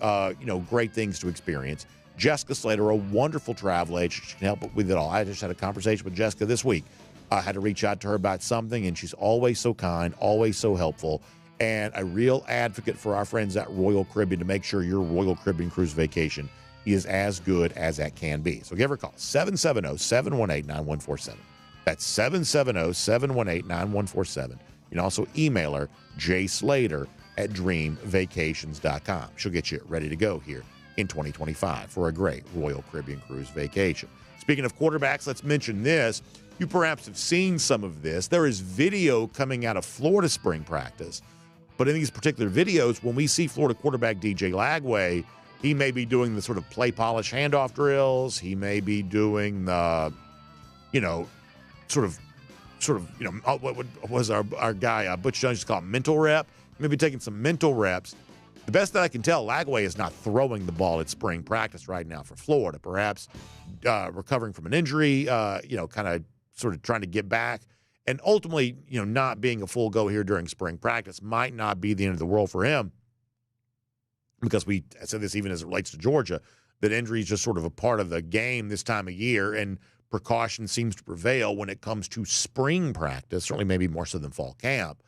great things to experience. Jessica Slater, a wonderful travel agent, she can help with it all. I just had a conversation with Jessica this week. I had to reach out to her about something, and she's always so kind, always so helpful, and a real advocate for our friends at Royal Caribbean to make sure your Royal Caribbean cruise vacation is as good as that can be. So give her a call, 770-718-9147. That's 770-718-9147. You can also email her, jslater@dreamvacations.com. She'll get you ready to go here in 2025 for a great Royal Caribbean cruise vacation. Speaking of quarterbacks, let's mention this. You perhaps have seen some of this. There is video coming out of Florida spring practice. But in these particular videos, when we see Florida quarterback DJ Lagway, he may be doing the sort of play polish handoff drills. He may be doing the, what was our guy, Butch Jones, used to call it mental rep. He may be taking some mental reps. The best that I can tell, Lagway is not throwing the ball at spring practice right now for Florida, perhaps recovering from an injury, kind of sort of trying to get back. And ultimately, not being a full go here during spring practice might not be the end of the world for him, because I said this even as it relates to Georgia, that injury is just sort of a part of the game this time of year, and precaution seems to prevail when it comes to spring practice, certainly maybe more so than fall camp.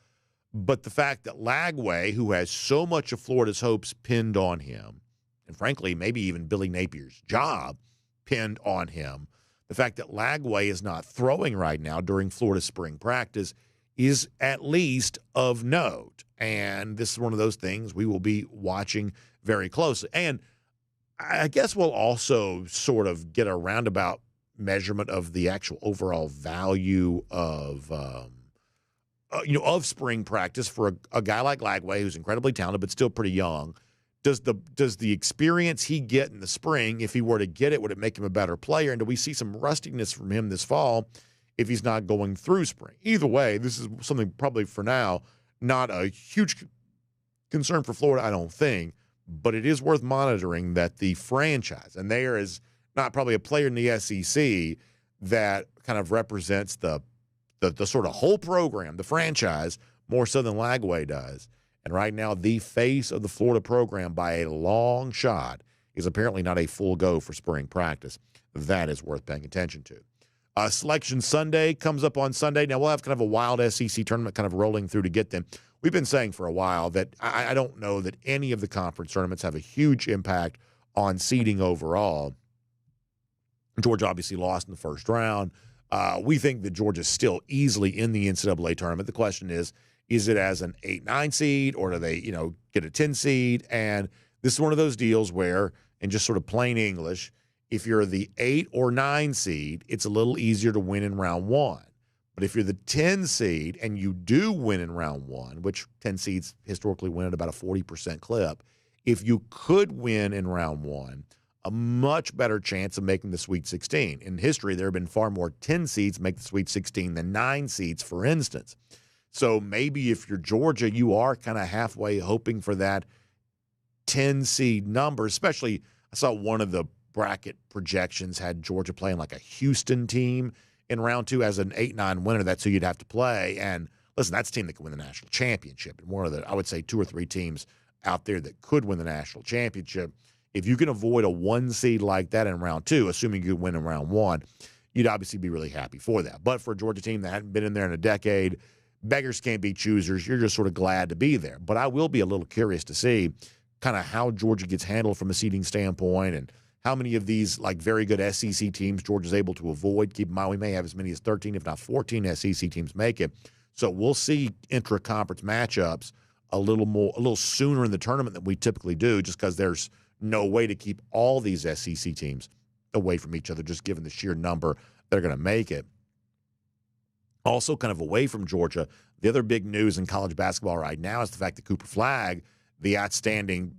But the fact that Lagway, who has so much of Florida's hopes pinned on him, and frankly, maybe even Billy Napier's job pinned on him, the fact that Lagway is not throwing right now during Florida spring practice is at least of note. And this is one of those things we will be watching very closely. And I guess we'll also sort of get a roundabout measurement of the actual overall value of of spring practice for a guy like Lagway, who's incredibly talented but still pretty young. Does the experience he get in the spring, if he were to get it, would it make him a better player? And do we see some rustiness from him this fall if he's not going through spring? Either way, this is something probably for now not a huge concern for Florida, I don't think, but it is worth monitoring that the franchise, and there is not probably a player in the SEC that kind of represents the sort of whole program, the franchise, more so than Lagway does. And right now, the face of the Florida program by a long shot is apparently not a full go for spring practice. That is worth paying attention to. Selection Sunday comes up on Sunday. Now, we'll have kind of a wild SEC tournament kind of rolling through to get them. We've been saying for a while that I don't know that any of the conference tournaments have a huge impact on seeding overall. Georgia obviously lost in the first round. We think that Georgia's still easily in the NCAA tournament. The question is it as an 8-9 seed, or do they, get a 10 seed? And this is one of those deals where, in just sort of plain English, if you're the 8 or 9 seed, it's a little easier to win in round one. But if you're the 10 seed and you do win in round one, which 10 seeds historically win at about a 40% clip, if you could win in round one, a much better chance of making the Sweet 16. In history, there have been far more 10 seeds make the Sweet 16 than 9 seeds, for instance. So maybe if you're Georgia, you are kind of halfway hoping for that 10 seed number, especially I saw one of the bracket projections had Georgia playing like a Houston team in round two as an 8-9 winner. That's who you'd have to play. And listen, that's a team that can win the national championship. And one of the, I would say, 2 or 3 teams out there that could win the national championship. If you can avoid a 1 seed like that in round two, assuming you win in round one, you'd obviously be really happy for that. But for a Georgia team that hadn't been in there in a decade, beggars can't be choosers. You're just sort of glad to be there. But I will be a little curious to see kind of how Georgia gets handled from a seeding standpoint and how many of these like very good SEC teams Georgia's able to avoid. Keep in mind, we may have as many as 13, if not 14 SEC teams make it. So we'll see intra-conference matchups a little sooner in the tournament than we typically do, just because there's no way to keep all these SEC teams away from each other, just given the sheer number that are going to make it. Also, kind of away from Georgia, the other big news in college basketball right now is the fact that Cooper Flagg, the outstanding,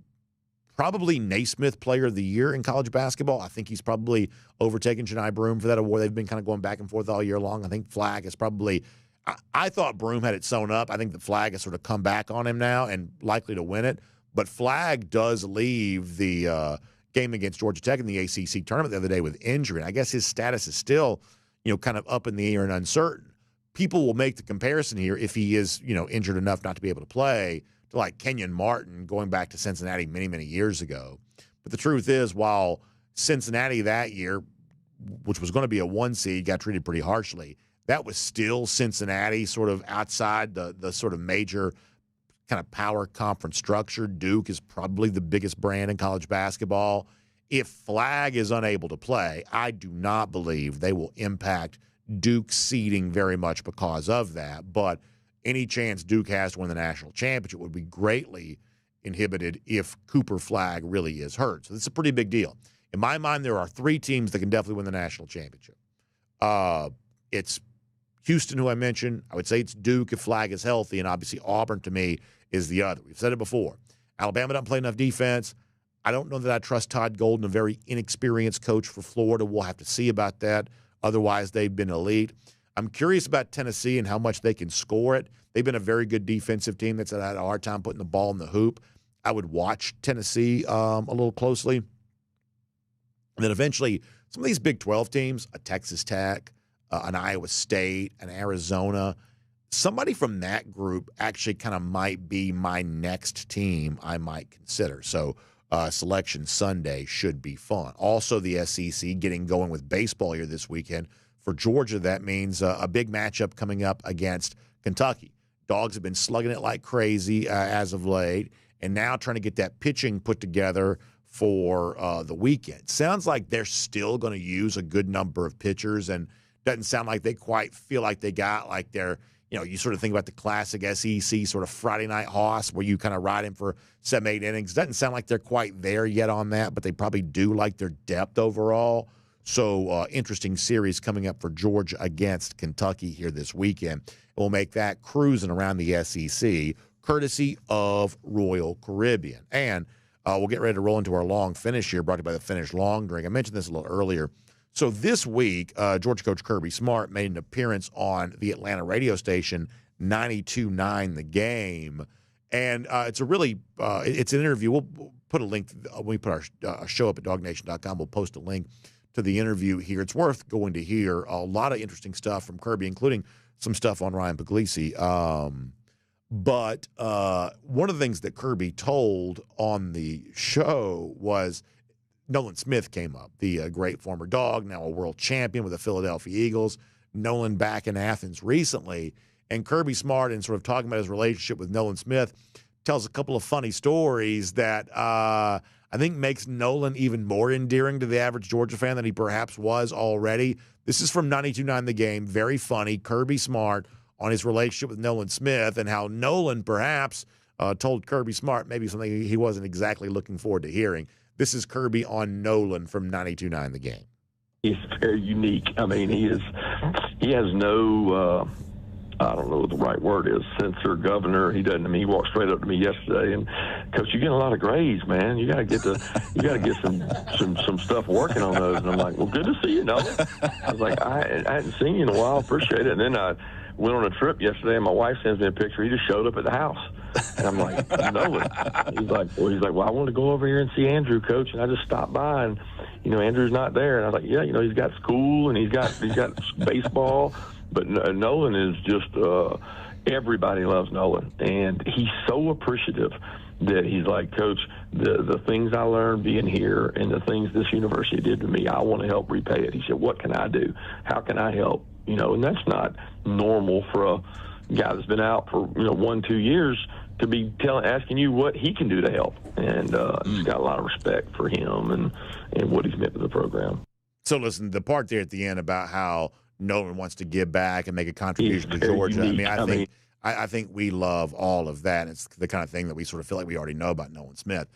probably Naismith Player of the Year in college basketball, I think he's probably overtaken Johni Broome for that award. They've been kind of going back and forth all year long. I think Flagg is probably – I thought Broome had it sewn up. I think that Flagg has sort of come back on him now and likely to win it. But Flagg does leave the game against Georgia Tech in the ACC tournament the other day with injury. And I guess his status is still, kind of up in the air and uncertain. People will make the comparison here if he is, injured enough not to be able to play to like Kenyon Martin going back to Cincinnati many, many years ago. But the truth is, while Cincinnati that year, which was going to be a 1 seed, got treated pretty harshly, that was still Cincinnati sort of outside the sort of major kind of power conference structure. Duke is probably the biggest brand in college basketball. If Flagg is unable to play, I do not believe they will impact Duke's seeding very much because of that. But any chance Duke has to win the national championship would be greatly inhibited if Cooper Flagg really is hurt. So this is a pretty big deal. In my mind, there are 3 teams that can definitely win the national championship. It's Houston, who I mentioned. I would say it's Duke if Flagg is healthy, and obviously Auburn, to me, is the other. We've said it before. Alabama doesn't play enough defense. I don't know that I trust Todd Golden, a very inexperienced coach for Florida. We'll have to see about that. Otherwise, they've been elite. I'm curious about Tennessee and how much they can score it. They've been a very good defensive team that's had a hard time putting the ball in the hoop. I would watch Tennessee a little closely. And then eventually, some of these Big 12 teams, a Texas Tech, an Iowa State, an Arizona, somebody from that group actually kind of might be my next team I might consider. So Selection Sunday should be fun. Also, the SEC getting going with baseball here this weekend. For Georgia, that means a big matchup coming up against Kentucky. Dogs have been slugging it like crazy as of late, and now trying to get that pitching put together for the weekend. Sounds like they're still going to use a good number of pitchers, and doesn't sound like they quite feel like they got like their, you sort of think about the classic SEC sort of Friday night hoss where you kind of ride him for 7-8 innings. Doesn't sound like they're quite there yet on that, but they probably do like their depth overall. So interesting series coming up for Georgia against Kentucky here this weekend. We'll make that cruising around the SEC, courtesy of Royal Caribbean. And we'll get ready to roll into our long finish here, brought to you by the Finnish Long Drink. I mentioned this a little earlier. So this week, Georgia coach Kirby Smart made an appearance on the Atlanta radio station 92.9 The Game. And it's a really it's an interview. We'll put a link when we put our show up at DawgNation.com. We'll post a link to the interview here. It's worth going to hear. A lot of interesting stuff from Kirby, including some stuff on Ryan Puglisi. But one of the things that Kirby told on the show was Nolan Smith came up, the great former Dawg, now a world champion with the Philadelphia Eagles. Nolan back in Athens recently. And Kirby Smart, in sort of talking about his relationship with Nolan Smith, tells a couple of funny stories that I think makes Nolan even more endearing to the average Georgia fan than he perhaps was already. This is from 92.9 The Game. Very funny. Kirby Smart on his relationship with Nolan Smith and how Nolan perhaps told Kirby Smart maybe something he wasn't exactly looking forward to hearing. This is Kirby on Nolan from 92.9 The Game. He's very unique. I mean, he has no, I don't know what the right word is, censor, governor. He doesn't. I mean, he walked straight up to me yesterday and, Coach, you're getting a lot of grades, man. You got to get some stuff working on those. And I'm like, well, good to see you, Nolan. I was like, I hadn't seen you in a while. Appreciate it. And then I went on a trip yesterday, and my wife sends me a picture. He just showed up at the house. And I'm like, Nolan. He's like, well, I want to go over here and see Andrew, Coach. And I just stopped by, and, Andrew's not there. And I was like, yeah, he's got school, and he's got baseball. But Nolan is just everybody loves Nolan. And he's so appreciative that he's like, Coach, the things I learned being here and the things this university did to me, I want to help repay it. He said, what can I do? How can I help? And that's not normal for a guy that's been out for 1-2 years to be asking you what he can do to help. And just got a lot of respect for him and what he's meant to the program. So listen, the part there at the end about how Nolan wants to give back and make a contribution to Georgia. Unique. I think we love all of that. It's the kind of thing that we sort of feel like we already know about Nolan Smith.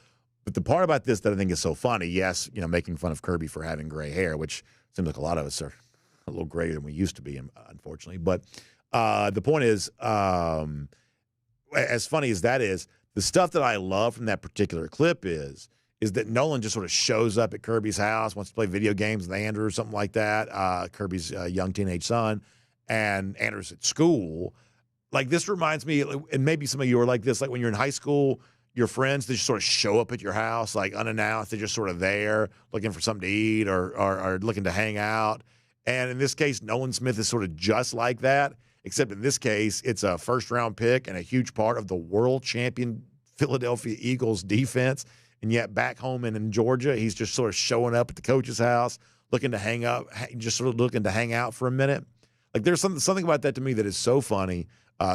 But the part about this that I think is so funny, yes, making fun of Kirby for having gray hair, which seems like a lot of us are a little grayer than we used to be, unfortunately. But the point is, as funny as that is, the stuff that I love from that particular clip is that Nolan just sort of shows up at Kirby's house, wants to play video games with Andrew or something like that, Kirby's young teenage son, and Andrew's at school. Like, this reminds me, and maybe some of you are like this, like when you're in high school, your friends, they just sort of show up at your house, like unannounced. They're just sort of there looking for something to eat or looking to hang out. And in this case, Nolan Smith is sort of just like that, except in this case, it's a first-round pick and a huge part of the world champion Philadelphia Eagles defense. And yet back home in Georgia, he's just sort of showing up at the coach's house, looking to hang up, just sort of looking to hang out for a minute. Like, there's something about that to me that is so funny.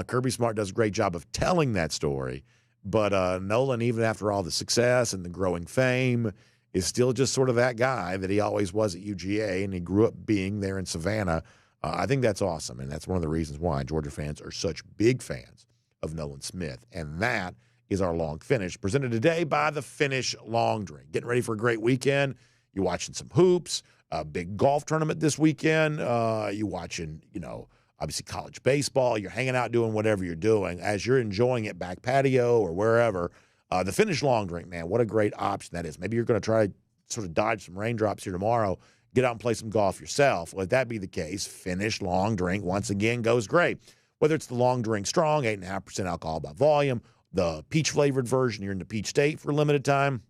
Kirby Smart does a great job of telling that story. But Nolan, even after all the success and the growing fame, is still just sort of that guy that he always was at UGA, and he grew up being there in Savannah. I think that's awesome, and that's one of the reasons why Georgia fans are such big fans of Nolan Smith. And that is our long finish, presented today by the Finnish Long Drink. Getting ready for a great weekend. You're watching some hoops, a big golf tournament this weekend. You're watching, obviously college baseball. You're hanging out doing whatever you're doing. As you're enjoying it back patio or wherever, the Finnish Long Drink, man, what a great option that is. Maybe you're going to try to sort of dodge some raindrops here tomorrow, get out and play some golf yourself. Let that be the case. Finnish Long Drink, once again, goes great. Whether it's the Long Drink Strong, 8.5% alcohol by volume, the peach-flavored version, you're in the peach state for a limited time,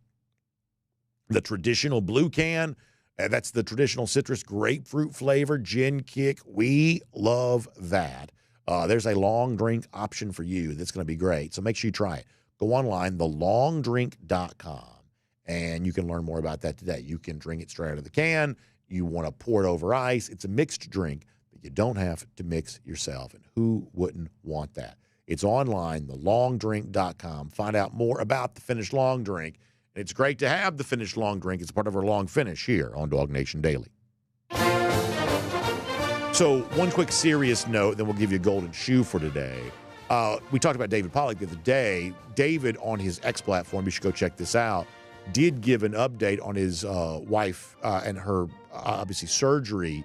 the traditional blue can, that's the traditional citrus grapefruit flavor, gin kick. We love that. There's a long drink option for you that's going to be great, so make sure you try it. Go online, thelongdrink.com, and you can learn more about that today. You can drink it straight out of the can. You want to pour it over ice. It's a mixed drink that you don't have to mix yourself, and who wouldn't want that? It's online, thelongdrink.com. Find out more about the Finnish Long Drink. And it's great to have the Finnish Long Drink. It's part of our long finish here on DawgNation Daily. So one quick serious note, then we'll give you a golden shoe for today. We talked about David Pollack the other day. David, on his X platform, you should go check this out, did give an update on his wife and her, obviously, surgery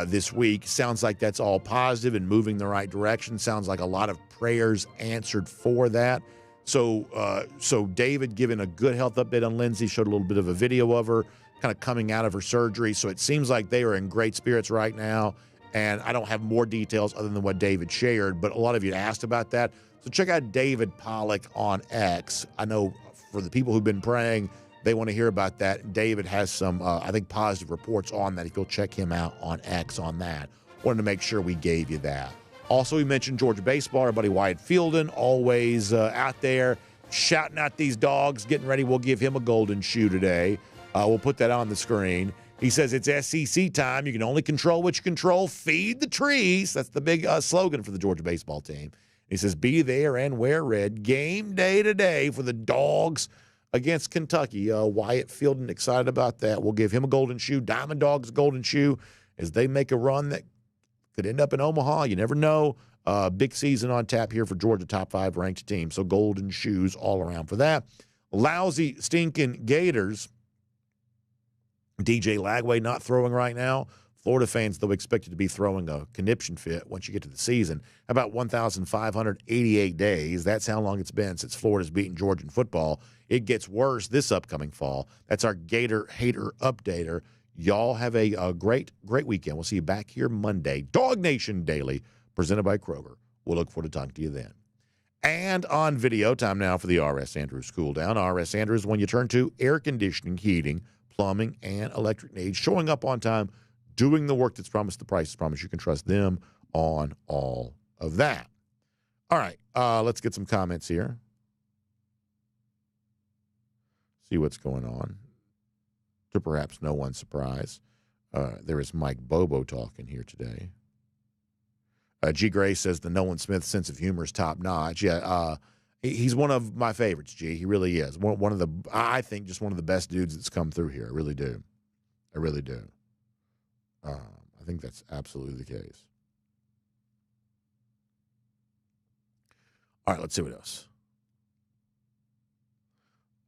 this week. Sounds like that's all positive and moving the right direction. Sounds like a lot of prayers answered for that. So David giving a good health update on Lindsay, showed a little bit of a video of her kind of coming out of her surgery. So it seems like they are in great spirits right now. And I don't have more details other than what David shared, but a lot of you asked about that. So check out David Pollock on X. I know for the people who've been praying, they want to hear about that. David has some, I think, positive reports on that. If you'll check him out on X on that. Wanted to make sure we gave you that. Also, we mentioned Georgia baseball. Our buddy Wyatt Fielden, always out there shouting out these dogs, getting ready. We'll give him a golden shoe today. We'll put that on the screen. He says it's SEC time. You can only control what you control. Feed the trees. That's the big slogan for the Georgia baseball team. He says, be there and wear red. Game day today for the Dogs against Kentucky. Wyatt Fielden excited about that. We'll give him a golden shoe. Diamond Dogs a golden shoe as they make a run that could end up in Omaha. You never know. Big season on tap here for Georgia, top 5 ranked team. So golden shoes all around for that. Lousy, stinking Gators. DJ Lagway not throwing right now. Florida fans, though, expected to be throwing a conniption fit once you get to the season. About 1,588 days. That's how long it's been since Florida's beaten Georgia in football. It gets worse this upcoming fall. That's our Gator Hater Updater. Y'all have a great weekend. We'll see you back here Monday. DawgNation Daily, presented by Kroger. We'll look forward to talking to you then. And on video, time now for the R.S. Andrews Cool Down. R.S. Andrews, when you turn to air conditioning, heating, plumbing, and electric needs, showing up on time, doing the work that's promised, the price is promised. You can trust them on all of that. All right, let's get some comments here. See what's going on. To perhaps no one's surprise, there is Mike Bobo talking here today. G. Gray says the Nolan Smith sense of humor is top notch. Yeah, he's one of my favorites, G. He really is. One of the, I think, just one of the best dudes that's come through here. I really do. I really do. I think that's absolutely the case. All right, let's see what else.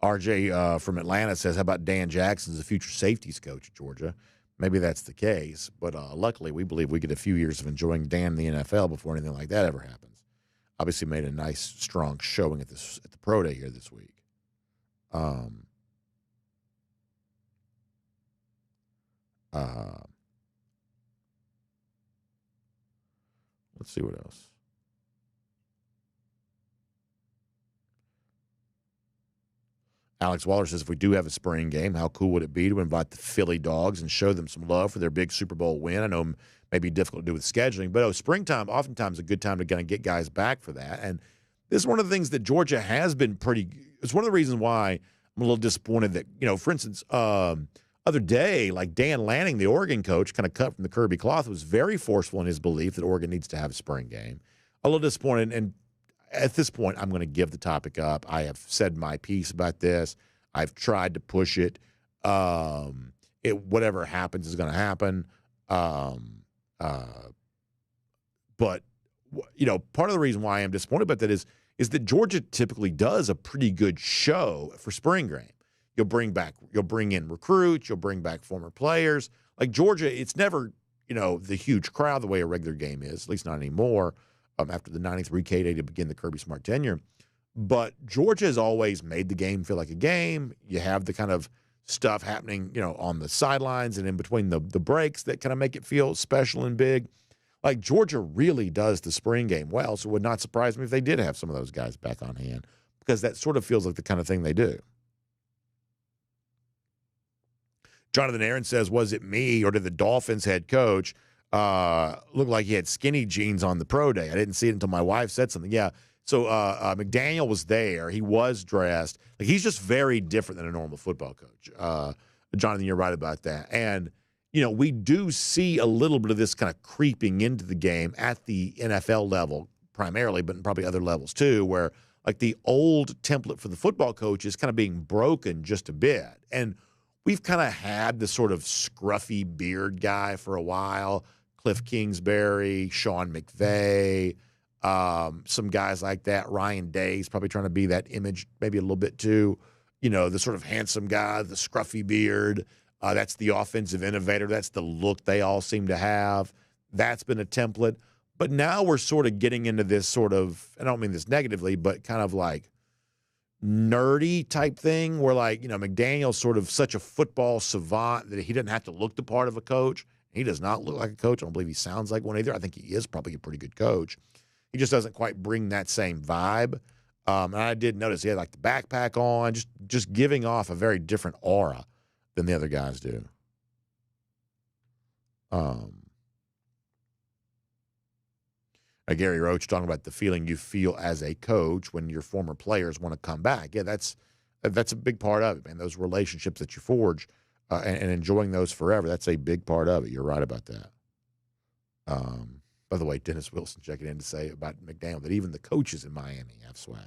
RJ from Atlanta says, how about Dan Jackson's the future safeties coach at Georgia? Maybe that's the case, but luckily we believe we get a few years of enjoying Dan in the NFL before anything like that ever happens. Obviously made a nice, strong showing at the Pro Day here this week. Let's see what else. Alex Waller says, if we do have a spring game, how cool would it be to invite the Philly Dogs and show them some love for their big Super Bowl win? I know it may be difficult to do with scheduling, but springtime, oftentimes a good time to kind of get guys back for that. And this is one of the things that Georgia has been pretty – it's one of the reasons why I'm a little disappointed that, for instance, other day, like Dan Lanning, the Oregon coach, kind of cut from the Kirby cloth, was very forceful in his belief that Oregon needs to have a spring game. A little disappointed, and at this point, I'm going to give the topic up. I have said my piece about this. I've tried to push it. Whatever happens is going to happen. But part of the reason why I am disappointed about that is that Georgia typically does a pretty good show for spring game. You'll bring in recruits. You'll bring back former players. Like Georgia, it's never the huge crowd the way a regular game is. At least not anymore. After the 93 K-Day to begin the Kirby Smart tenure. But Georgia has always made the game feel like a game. You have the kind of stuff happening, on the sidelines and in between the breaks that kind of make it feel special and big. Like Georgia really does the spring game well, so it would not surprise me if they did have some of those guys back on hand because that sort of feels like the kind of thing they do. Jonathan Aaron says, was it me or did the Dolphins head coach look like he had skinny jeans on the pro day? I didn't see it until my wife said something. Yeah. So McDaniel was there. He was dressed. Like he's just very different than a normal football coach. Jonathan, you're right about that. And, we do see a little bit of this kind of creeping into the game at the NFL level primarily, but probably other levels too, where like the old template for the football coach is kind of being broken just a bit. And we've kind of had this sort of scruffy beard guy for a while. Cliff Kingsbury, Sean McVay, some guys like that. Ryan Day's probably trying to be that image maybe a little bit too. the sort of handsome guy, the scruffy beard. That's the offensive innovator. That's the look they all seem to have. That's been a template. But now we're sort of getting into this sort of, I don't mean this negatively, but kind of like nerdy type thing where McDaniel's sort of such a football savant that he doesn't have to look the part of a coach. He does not look like a coach. I don't believe he sounds like one either. I think he is probably a pretty good coach. He just doesn't quite bring that same vibe. And I did notice he had like the backpack on, just giving off a very different aura than the other guys do. Gary Roach talking about the feeling you feel as a coach when your former players want to come back. Yeah, that's a big part of it, man. Those relationships that you forge and enjoying those forever, that's a big part of it. You're right about that. By the way, Dennis Wilson checking in to say about McDaniel that even the coaches in Miami have swag.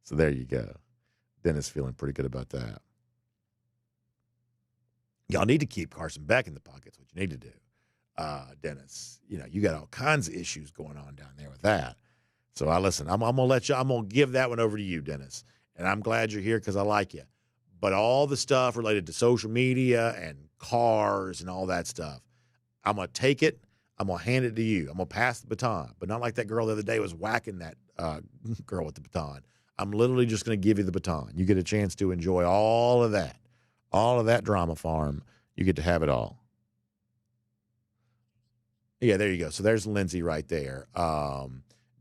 So there you go. Dennis feeling pretty good about that. Y'all need to keep Carson Beck in the pocket. That's what you need to do. Dennis, you got all kinds of issues going on down there with that. So I'm going to give that one over to you, Dennis. And I'm glad you're here because I like you. But all the stuff related to social media and cars and all that stuff, I'm going to take it. I'm going to hand it to you. I'm going to pass the baton. But not like that girl the other day was whacking that girl with the baton. I'm literally just going to give you the baton. You get a chance to enjoy all of that drama farm. You get to have it all. Yeah, there you go. So there's Lindsay right there.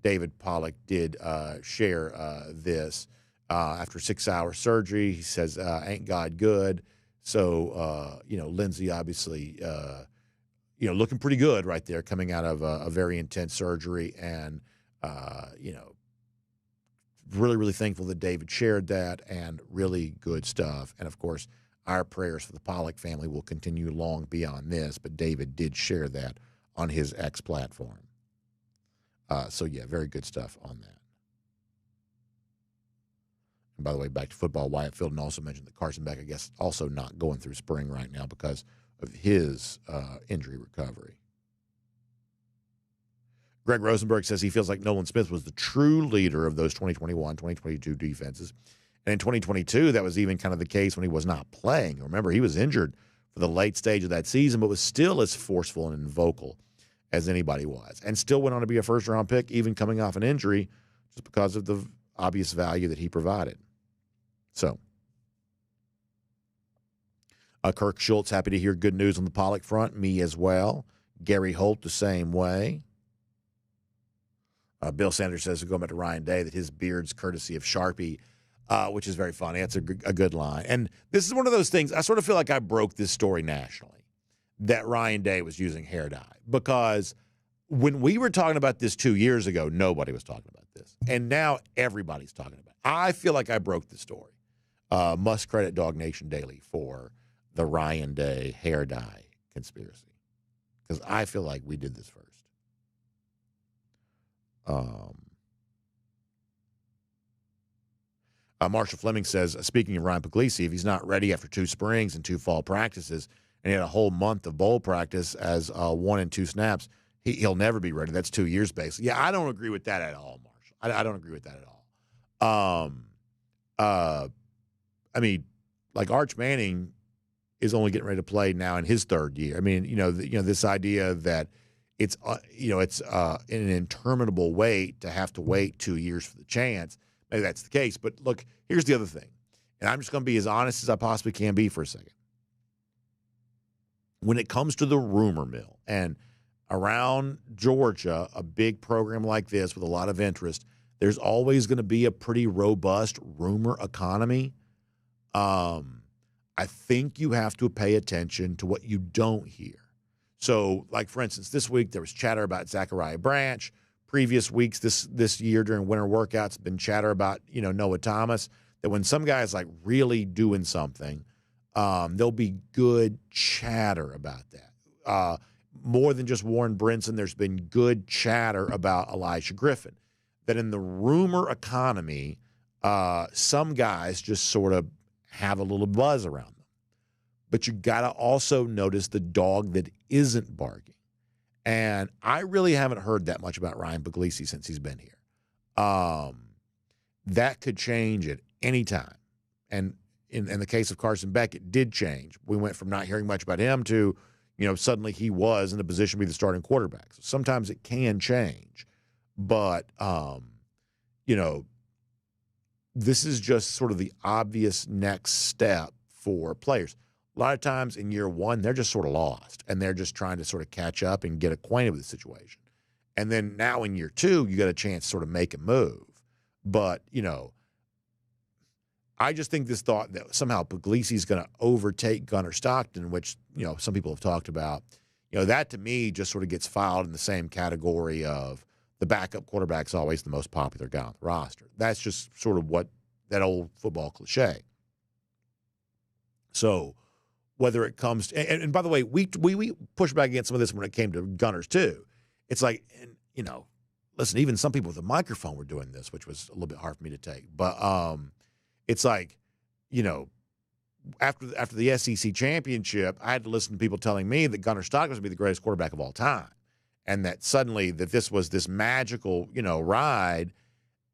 David Pollock did share this after 6-hour surgery. He says, ain't God good? So, Lindsay obviously, looking pretty good right there coming out of a very intense surgery. And, really, really thankful that David shared that and really good stuff. And, of course, our prayers for the Pollock family will continue long beyond this. But David did share that on his X platform. Very good stuff on that. And by the way, back to football, Wyatt Filden also mentioned that Carson Beck, I guess, also not going through spring right now because of his injury recovery. Greg Rosenberg says he feels like Nolan Smith was the true leader of those 2021, 2022 defenses. And in 2022, that was even kind of the case when he was not playing. Remember, he was injured for the late stage of that season, but was still as forceful and vocal as anybody was, and still went on to be a first-round pick, even coming off an injury, just because of the obvious value that he provided. So, Kirk Schultz, happy to hear good news on the Pollock front. Me as well. Gary Holt, the same way. Bill Sanders says, going back to Ryan Day, that his beard's courtesy of Sharpie, which is very funny. That's a good line. And this is one of those things, I sort of feel like I broke this story nationally, that Ryan Day was using hair dye. Because when we were talking about this 2 years ago, nobody was talking about this. And now everybody's talking about it. I feel like I broke the story. Must credit DawgNation Daily for the Ryan Day hair dye conspiracy. Because I feel like we did this first. Marshall Fleming says, speaking of Ryan Puglisi, if he's not ready after 2 springs and 2 fall practices, and he had a whole month of bowl practice as 1 and 2 snaps, he'll never be ready. That's 2 years, basically. Yeah, I don't agree with that at all, Marshall. I don't agree with that at all. I mean, like Arch Manning is only getting ready to play now in his 3rd year. I mean, this idea that it's an interminable wait to have to wait 2 years for the chance. Maybe that's the case. But look, here's the other thing, and I'm just going to be as honest as I possibly can be for a second. When it comes to the rumor mill, and around Georgia, a big program like this with a lot of interest, there's always going to be a pretty robust rumor economy. I think you have to pay attention to what you don't hear. So, like, for instance, this week there was chatter about Zachariah Branch. Previous weeks this year during winter workouts, been chatter about, Noah Thomas, that when some guy's like really doing something, there'll be good chatter about that. More than just Warren Brinson, there's been good chatter about Elijah Griffin. That in the rumor economy, some guys just sort of have a little buzz around them. But you got to also notice the dog that isn't barking. And I really haven't heard that much about Ryan Puglisi since he's been here. That could change at any time. And in the case of Carson Beck, it did change. We went from not hearing much about him to, suddenly he was in a position to be the starting quarterback. So sometimes it can change. But, this is just sort of the obvious next step for players. A lot of times in year one, they're just sort of lost, and they're just trying to sort of catch up and get acquainted with the situation. And then now in year two, you got a chance to sort of make a move. But, I just think this thought that somehow Puglisi's going to overtake Gunnar Stockton, which, some people have talked about, that to me just sort of gets filed in the same category of the backup quarterback's always the most popular guy on the roster. That's just sort of what that old football cliche. So whether it comes to, and by the way, we pushed back against some of this when it came to Gunners too. It's like, listen, even some people with a microphone were doing this, which was a little bit hard for me to take. But it's like, after the SEC championship, I had to listen to people telling me that Gunnar Stockton was going to be the greatest quarterback of all time. And that suddenly that this was this magical, ride.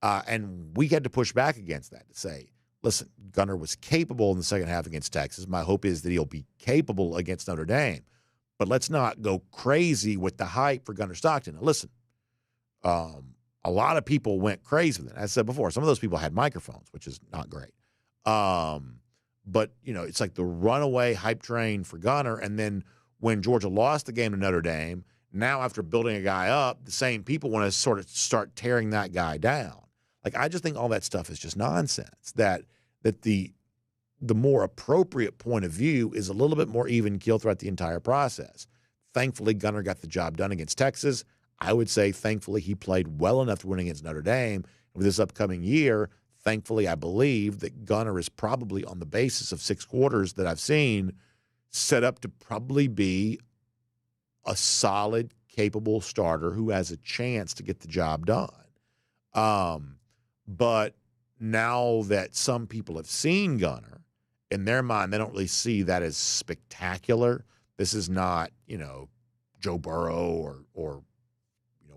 And we had to push back against that to say, listen, Gunnar was capable in the second half against Texas. My hope is that he'll be capable against Notre Dame. But let's not go crazy with the hype for Gunnar Stockton. Now, listen, a lot of people went crazy with it. As I said before, some of those people had microphones, which is not great. But, it's like the runaway hype train for Gunnar. And then when Georgia lost the game to Notre Dame, now after building a guy up, the same people want to sort of start tearing that guy down. Like, I just think all that stuff is just nonsense. That the more appropriate point of view is a little bit more even keel throughout the entire process. Thankfully, Gunnar got the job done against Texas. I would say, thankfully, he played well enough to win against Notre Dame. With this upcoming year, thankfully, I believe that Gunnar is probably, on the basis of 6 quarters that I've seen, set up to probably be a solid, capable starter who has a chance to get the job done. But now that some people have seen Gunnar, in their mind, they don't really see that as spectacular. This is not, Joe Burrow or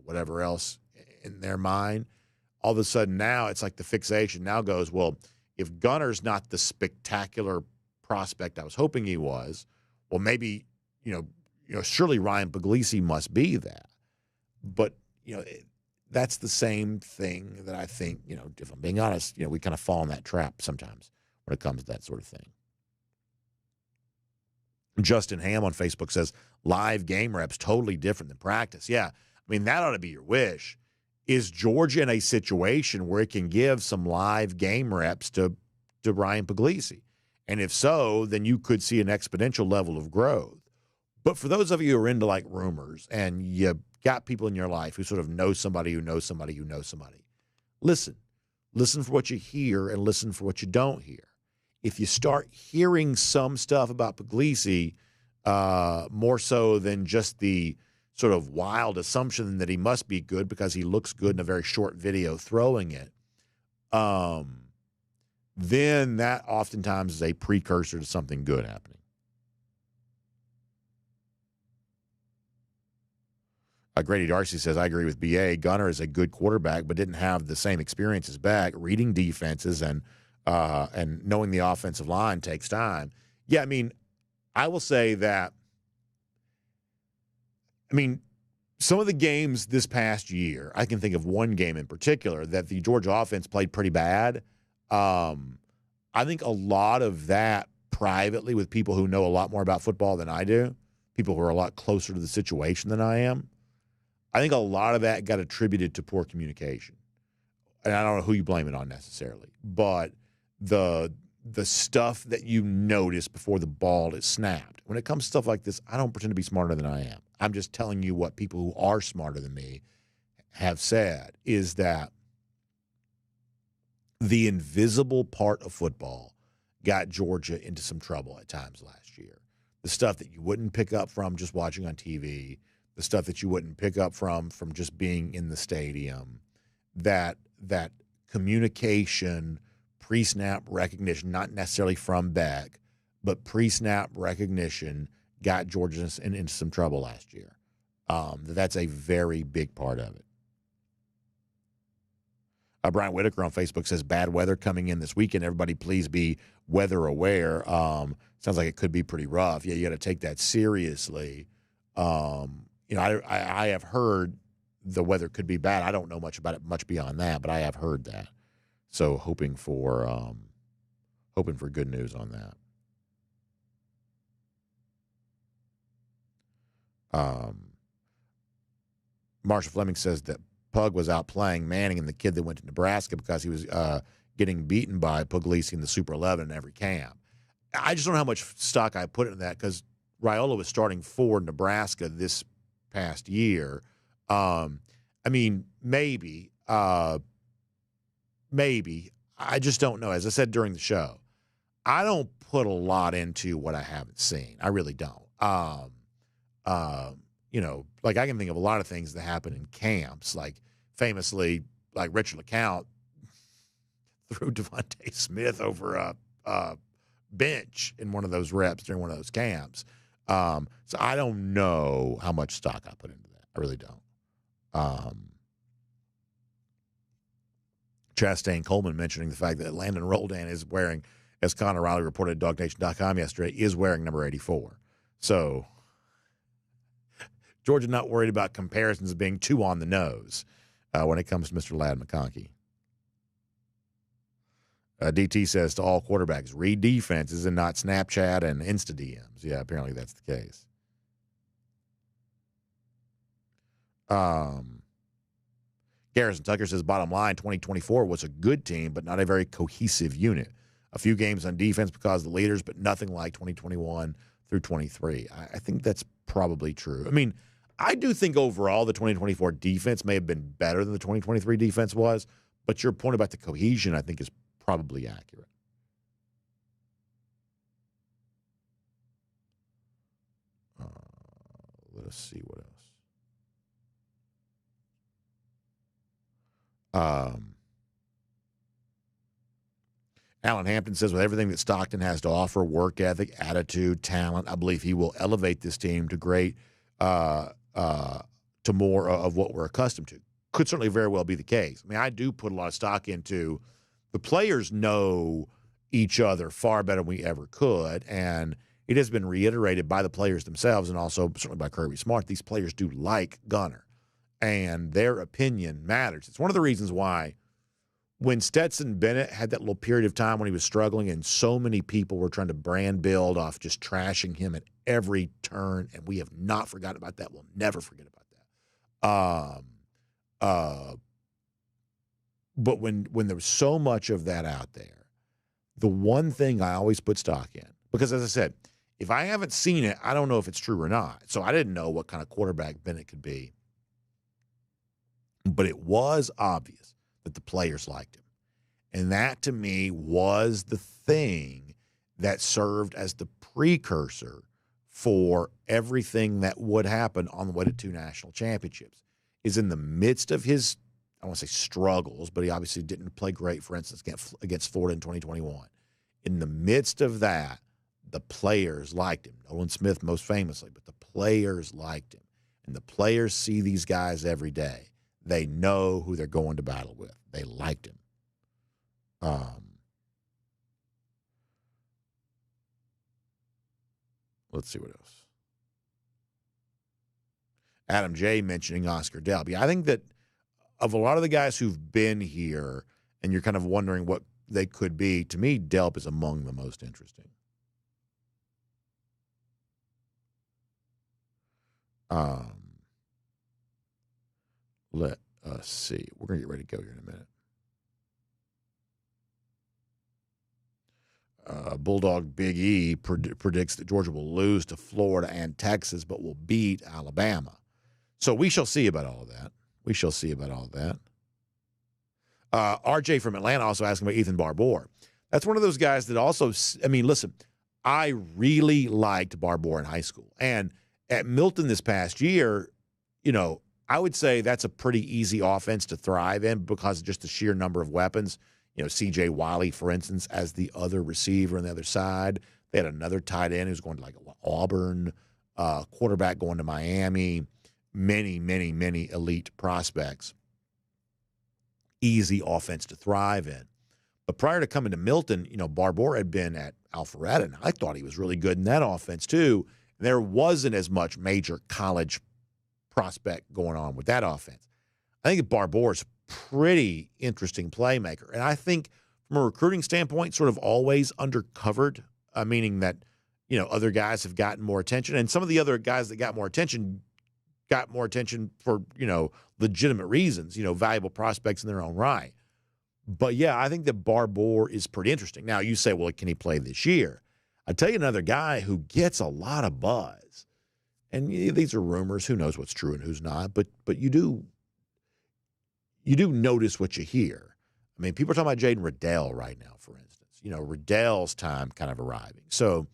whatever else in their mind. All of a sudden now it's like the fixation now goes, well, if Gunnar's not the spectacular prospect I was hoping he was, well, maybe, surely Ryan Puglisi must be that. But, that's the same thing that I think, if I'm being honest, we kind of fall in that trap sometimes when it comes to that sort of thing. Justin Ham on Facebook says, live game reps totally different than practice. Yeah, I mean, that ought to be your wish. Is Georgia in a situation where it can give some live game reps to Ryan Puglisi? And if so, then you could see an exponential level of growth. But for those of you who are into like rumors and you got people in your life who sort of know somebody who knows somebody who knows somebody, listen for what you hear and listen for what you don't hear. If you start hearing some stuff about Puglisi, more so than just the sort of wild assumption that he must be good because he looks good in a very short video throwing it, then that oftentimes is a precursor to something good happening. Grady Darcy says, I agree with B.A. Gunnar is a good quarterback, but didn't have the same experience as Beck. Reading defenses and knowing the offensive line takes time. Yeah, I mean, I will say that, some of the games this past year, I can think of one game in particular that the Georgia offense played pretty bad. I think a lot of that privately with people who know a lot more about football than I do, people who are a lot closer to the situation than I am, I think a lot of that got attributed to poor communication. And I don't know who you blame it on necessarily, but the stuff that you notice before the ball is snapped. When it comes to stuff like this, I don't pretend to be smarter than I am. I'm just telling you what people who are smarter than me have said, is that the invisible part of football got Georgia into some trouble at times last year. The stuff that you wouldn't pick up from just watching on TV, the stuff that you wouldn't pick up from just being in the stadium, that communication, pre-snap recognition, not necessarily from Beck, but pre-snap recognition got Georgia into some trouble last year. That's a very big part of it. Brian Whitaker on Facebook says, bad weather coming in this weekend. Everybody please be weather aware. Sounds like it could be pretty rough. Yeah, you got to take that seriously. I have heard the weather could be bad. I don't know much about it, much beyond that, but I have heard that. So hoping for good news on that. Marsha Fleming says that Pug was out playing Manning and the kid that went to Nebraska because he was getting beaten by Puglisi in the Super 11 in every camp. I just don't know how much stock I put into that because Raiola was starting for Nebraska this past year. Maybe. I just don't know. As I said during the show, I don't put a lot into what I haven't seen. I really don't. Like I can think of a lot of things that happen in camps, like famously, like Richard LeCount threw Devontae Smith over a bench in one of those reps during one of those camps. So I don't know how much stock I put into that. I really don't. Chastain Coleman mentioning the fact that Landon Roldan is wearing, as Connor Riley reported at DawgNation.com yesterday, is wearing number 84. So Georgia not worried about comparisons being too on the nose when it comes to Mr. Ladd McConkey. DT says to all quarterbacks, read defenses and not Snapchat and Insta DMs. Yeah, apparently that's the case. Garrison Tucker says, bottom line, 2024 was a good team, but not a very cohesive unit. A few games on defense because of the leaders, but nothing like 2021 through 23. I think that's probably true. I mean, I do think overall the 2024 defense may have been better than the 2023 defense was, but your point about the cohesion, I think, is probably accurate. Let us see what else. Alan Hampton says, with everything that Stockton has to offer, work ethic, attitude, talent, I believe he will elevate this team to great, to more of what we're accustomed to. Could certainly very well be the case. I mean, I do put a lot of stock into the players know each other far better than we ever could, and it has been reiterated by the players themselves and also certainly by Kirby Smart. These players do like Gunner, and their opinion matters. It's one of the reasons why when Stetson Bennett had that little period of time when he was struggling and so many people were trying to brand build off just trashing him at every turn, and we have not forgotten about that. We'll never forget about that. But when there was so much of that out there, the one thing I always put stock in, because as I said, if I haven't seen it, I don't know if it's true or not. So I didn't know what kind of quarterback Bennett could be. But it was obvious that the players liked him. And that, to me, was the thing that served as the precursor for everything that would happen on the way to 2 national championships. Is in the midst of his, I don't want to say struggles, but he obviously didn't play great, for instance, against Florida in 2021. In the midst of that, the players liked him. Nolan Smith most famously, but the players liked him. And the players see these guys every day. They know who they're going to battle with. They liked him. Let's see what else. Adam J. mentioning Oscar Delp. I think that of a lot of the guys who've been here and you're kind of wondering what they could be, to me, Delp is among the most interesting. Let us see. We're going to get ready to go here in a minute. Bulldog Big E predicts that Georgia will lose to Florida and Texas, but will beat Alabama. So we shall see about all of that. RJ from Atlanta also asking about Ethan Barbour. That's one of those guys that also, I mean, listen, I really liked Barbour in high school. And at Milton this past year, you know, I would say that's a pretty easy offense to thrive in because of just the sheer number of weapons. You know, C.J. Wiley, for instance, as the other receiver on the other side. They had another tight end who's going to like Auburn, quarterback going to Miami, many elite prospects. Easy offense to thrive in. But prior to coming to Milton, Barbour had been at Alpharetta, and I thought he was really good in that offense too. There wasn't as much major college prospect going on with that offense. I think Barbour's pretty interesting playmaker, and I think from a recruiting standpoint, sort of always undercovered, meaning that other guys have gotten more attention, and some of the other guys that got more attention for legitimate reasons, valuable prospects in their own right. But yeah, I think that Barbour is pretty interesting. Now you say, well, can he play this year? I'll tell you another guy who gets a lot of buzz, and these are rumors. Who knows what's true and who's not? But you do notice what you hear. I mean, people are talking about Jaden Riddell right now, for instance. Riddell's time kind of arriving. So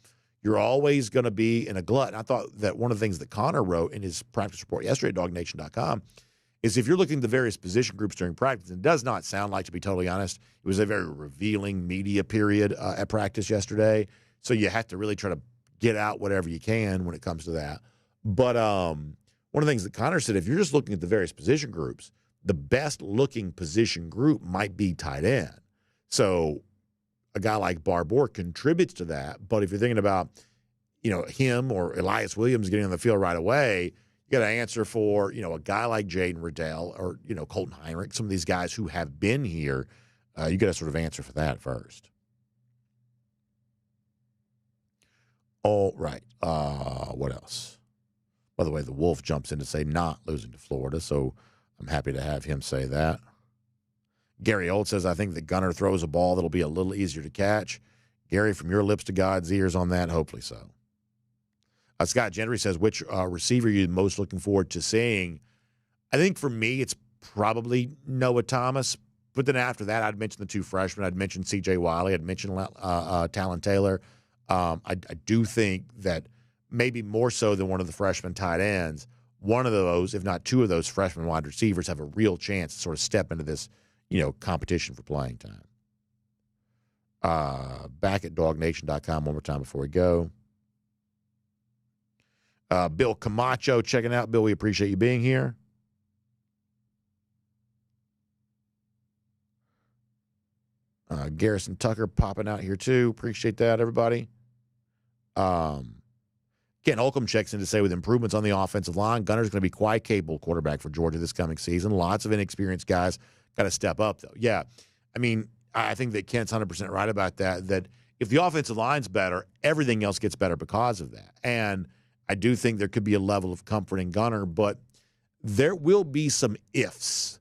you're always going to be in a glut. And I thought that one of the things that Connor wrote in his practice report yesterday at DawgNation.com is if you're looking at the various position groups during practice, and it does not sound like, to be totally honest, it was a very revealing media period at practice yesterday. So you have to really try to get out whatever you can when it comes to that. But one of the things that Connor said, if you're just looking at the various position groups, the best looking position group might be tight end. So a guy like Barbour contributes to that. But if you're thinking about, him or Elias Williams getting on the field right away, you got to answer for, a guy like Jaden Riddell or, Colton Heinrich, some of these guys who have been here. You got to sort of answer for that first. All right. What else? By the way, the Wolf jumps in to say not losing to Florida, so I'm happy to have him say that. Gary Old says, I think that Gunner throws a ball that'll be a little easier to catch. Gary, from your lips to God's ears on that, hopefully so. Scott Gentry says, which receiver are you most looking forward to seeing? I think for me, it's probably Noah Thomas. But then after that, I'd mention the two freshmen. I'd mention C.J. Wiley. I'd mention Talon Taylor. I do think that maybe more so than one of the freshman tight ends, one of those, if not two of those freshman wide receivers have a real chance to sort of step into this, competition for playing time. Back at DawgNation.com one more time before we go. Bill Camacho checking out. Bill, we appreciate you being here. Garrison Tucker popping out here too. Appreciate that, everybody. Ken Holcomb checks in to say, with improvements on the offensive line, Gunner's going to be quite capable quarterback for Georgia this coming season. Lots of inexperienced guys got to step up, though. Yeah, I mean, I think that Kent's 100% right about that, that if the offensive line's better, everything else gets better because of that. And I do think there could be a level of comfort in Gunner, but there will be some ifs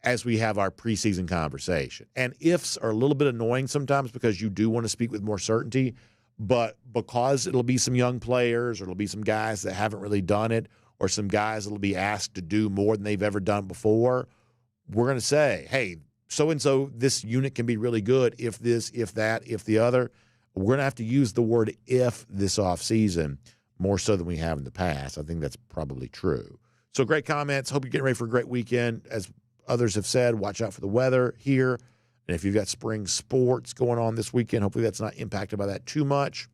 as we have our preseason conversation. And ifs are a little bit annoying sometimes because you do want to speak with more certainty, but because it'll be some young players or it'll be some guys that haven't really done it or some guys that'll be asked to do more than they've ever done before, we're going to say, hey, so-and-so, this unit can be really good if this, if that, if the other. We're going to have to use the word if this offseason more so than we have in the past. I think that's probably true. So great comments. Hope you're getting ready for a great weekend. As others have said, watch out for the weather here. And if you've got spring sports going on this weekend, hopefully that's not impacted by that too much.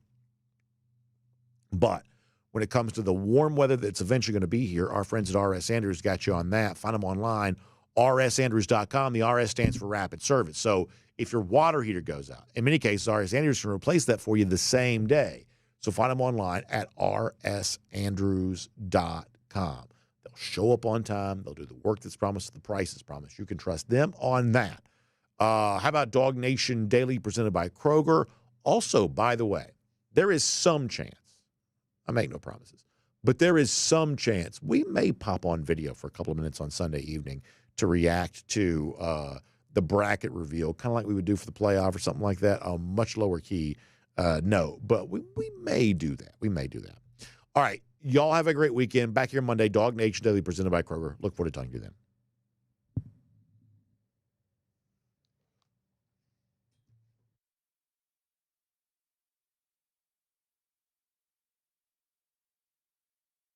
But when it comes to the warm weather that's eventually going to be here, our friends at RS Andrews got you on that. Find them online, rsandrews.com. The RS stands for Rapid Service. So if your water heater goes out, in many cases, RS Andrews can replace that for you the same day. So find them online at rsandrews.com. They'll show up on time. They'll do the work that's promised, the price is promised. You can trust them on that. How about DawgNation Daily presented by Kroger? Also, by the way, there is some chance, I make no promises, but there is some chance we may pop on video for a couple of minutes on Sunday evening to react to the bracket reveal, kind of like we would do for the playoff or something like that, a much lower key. No, but we may do that. We may do that. All right. Y'all have a great weekend. Back here Monday, DawgNation Daily presented by Kroger. Look forward to talking to you then.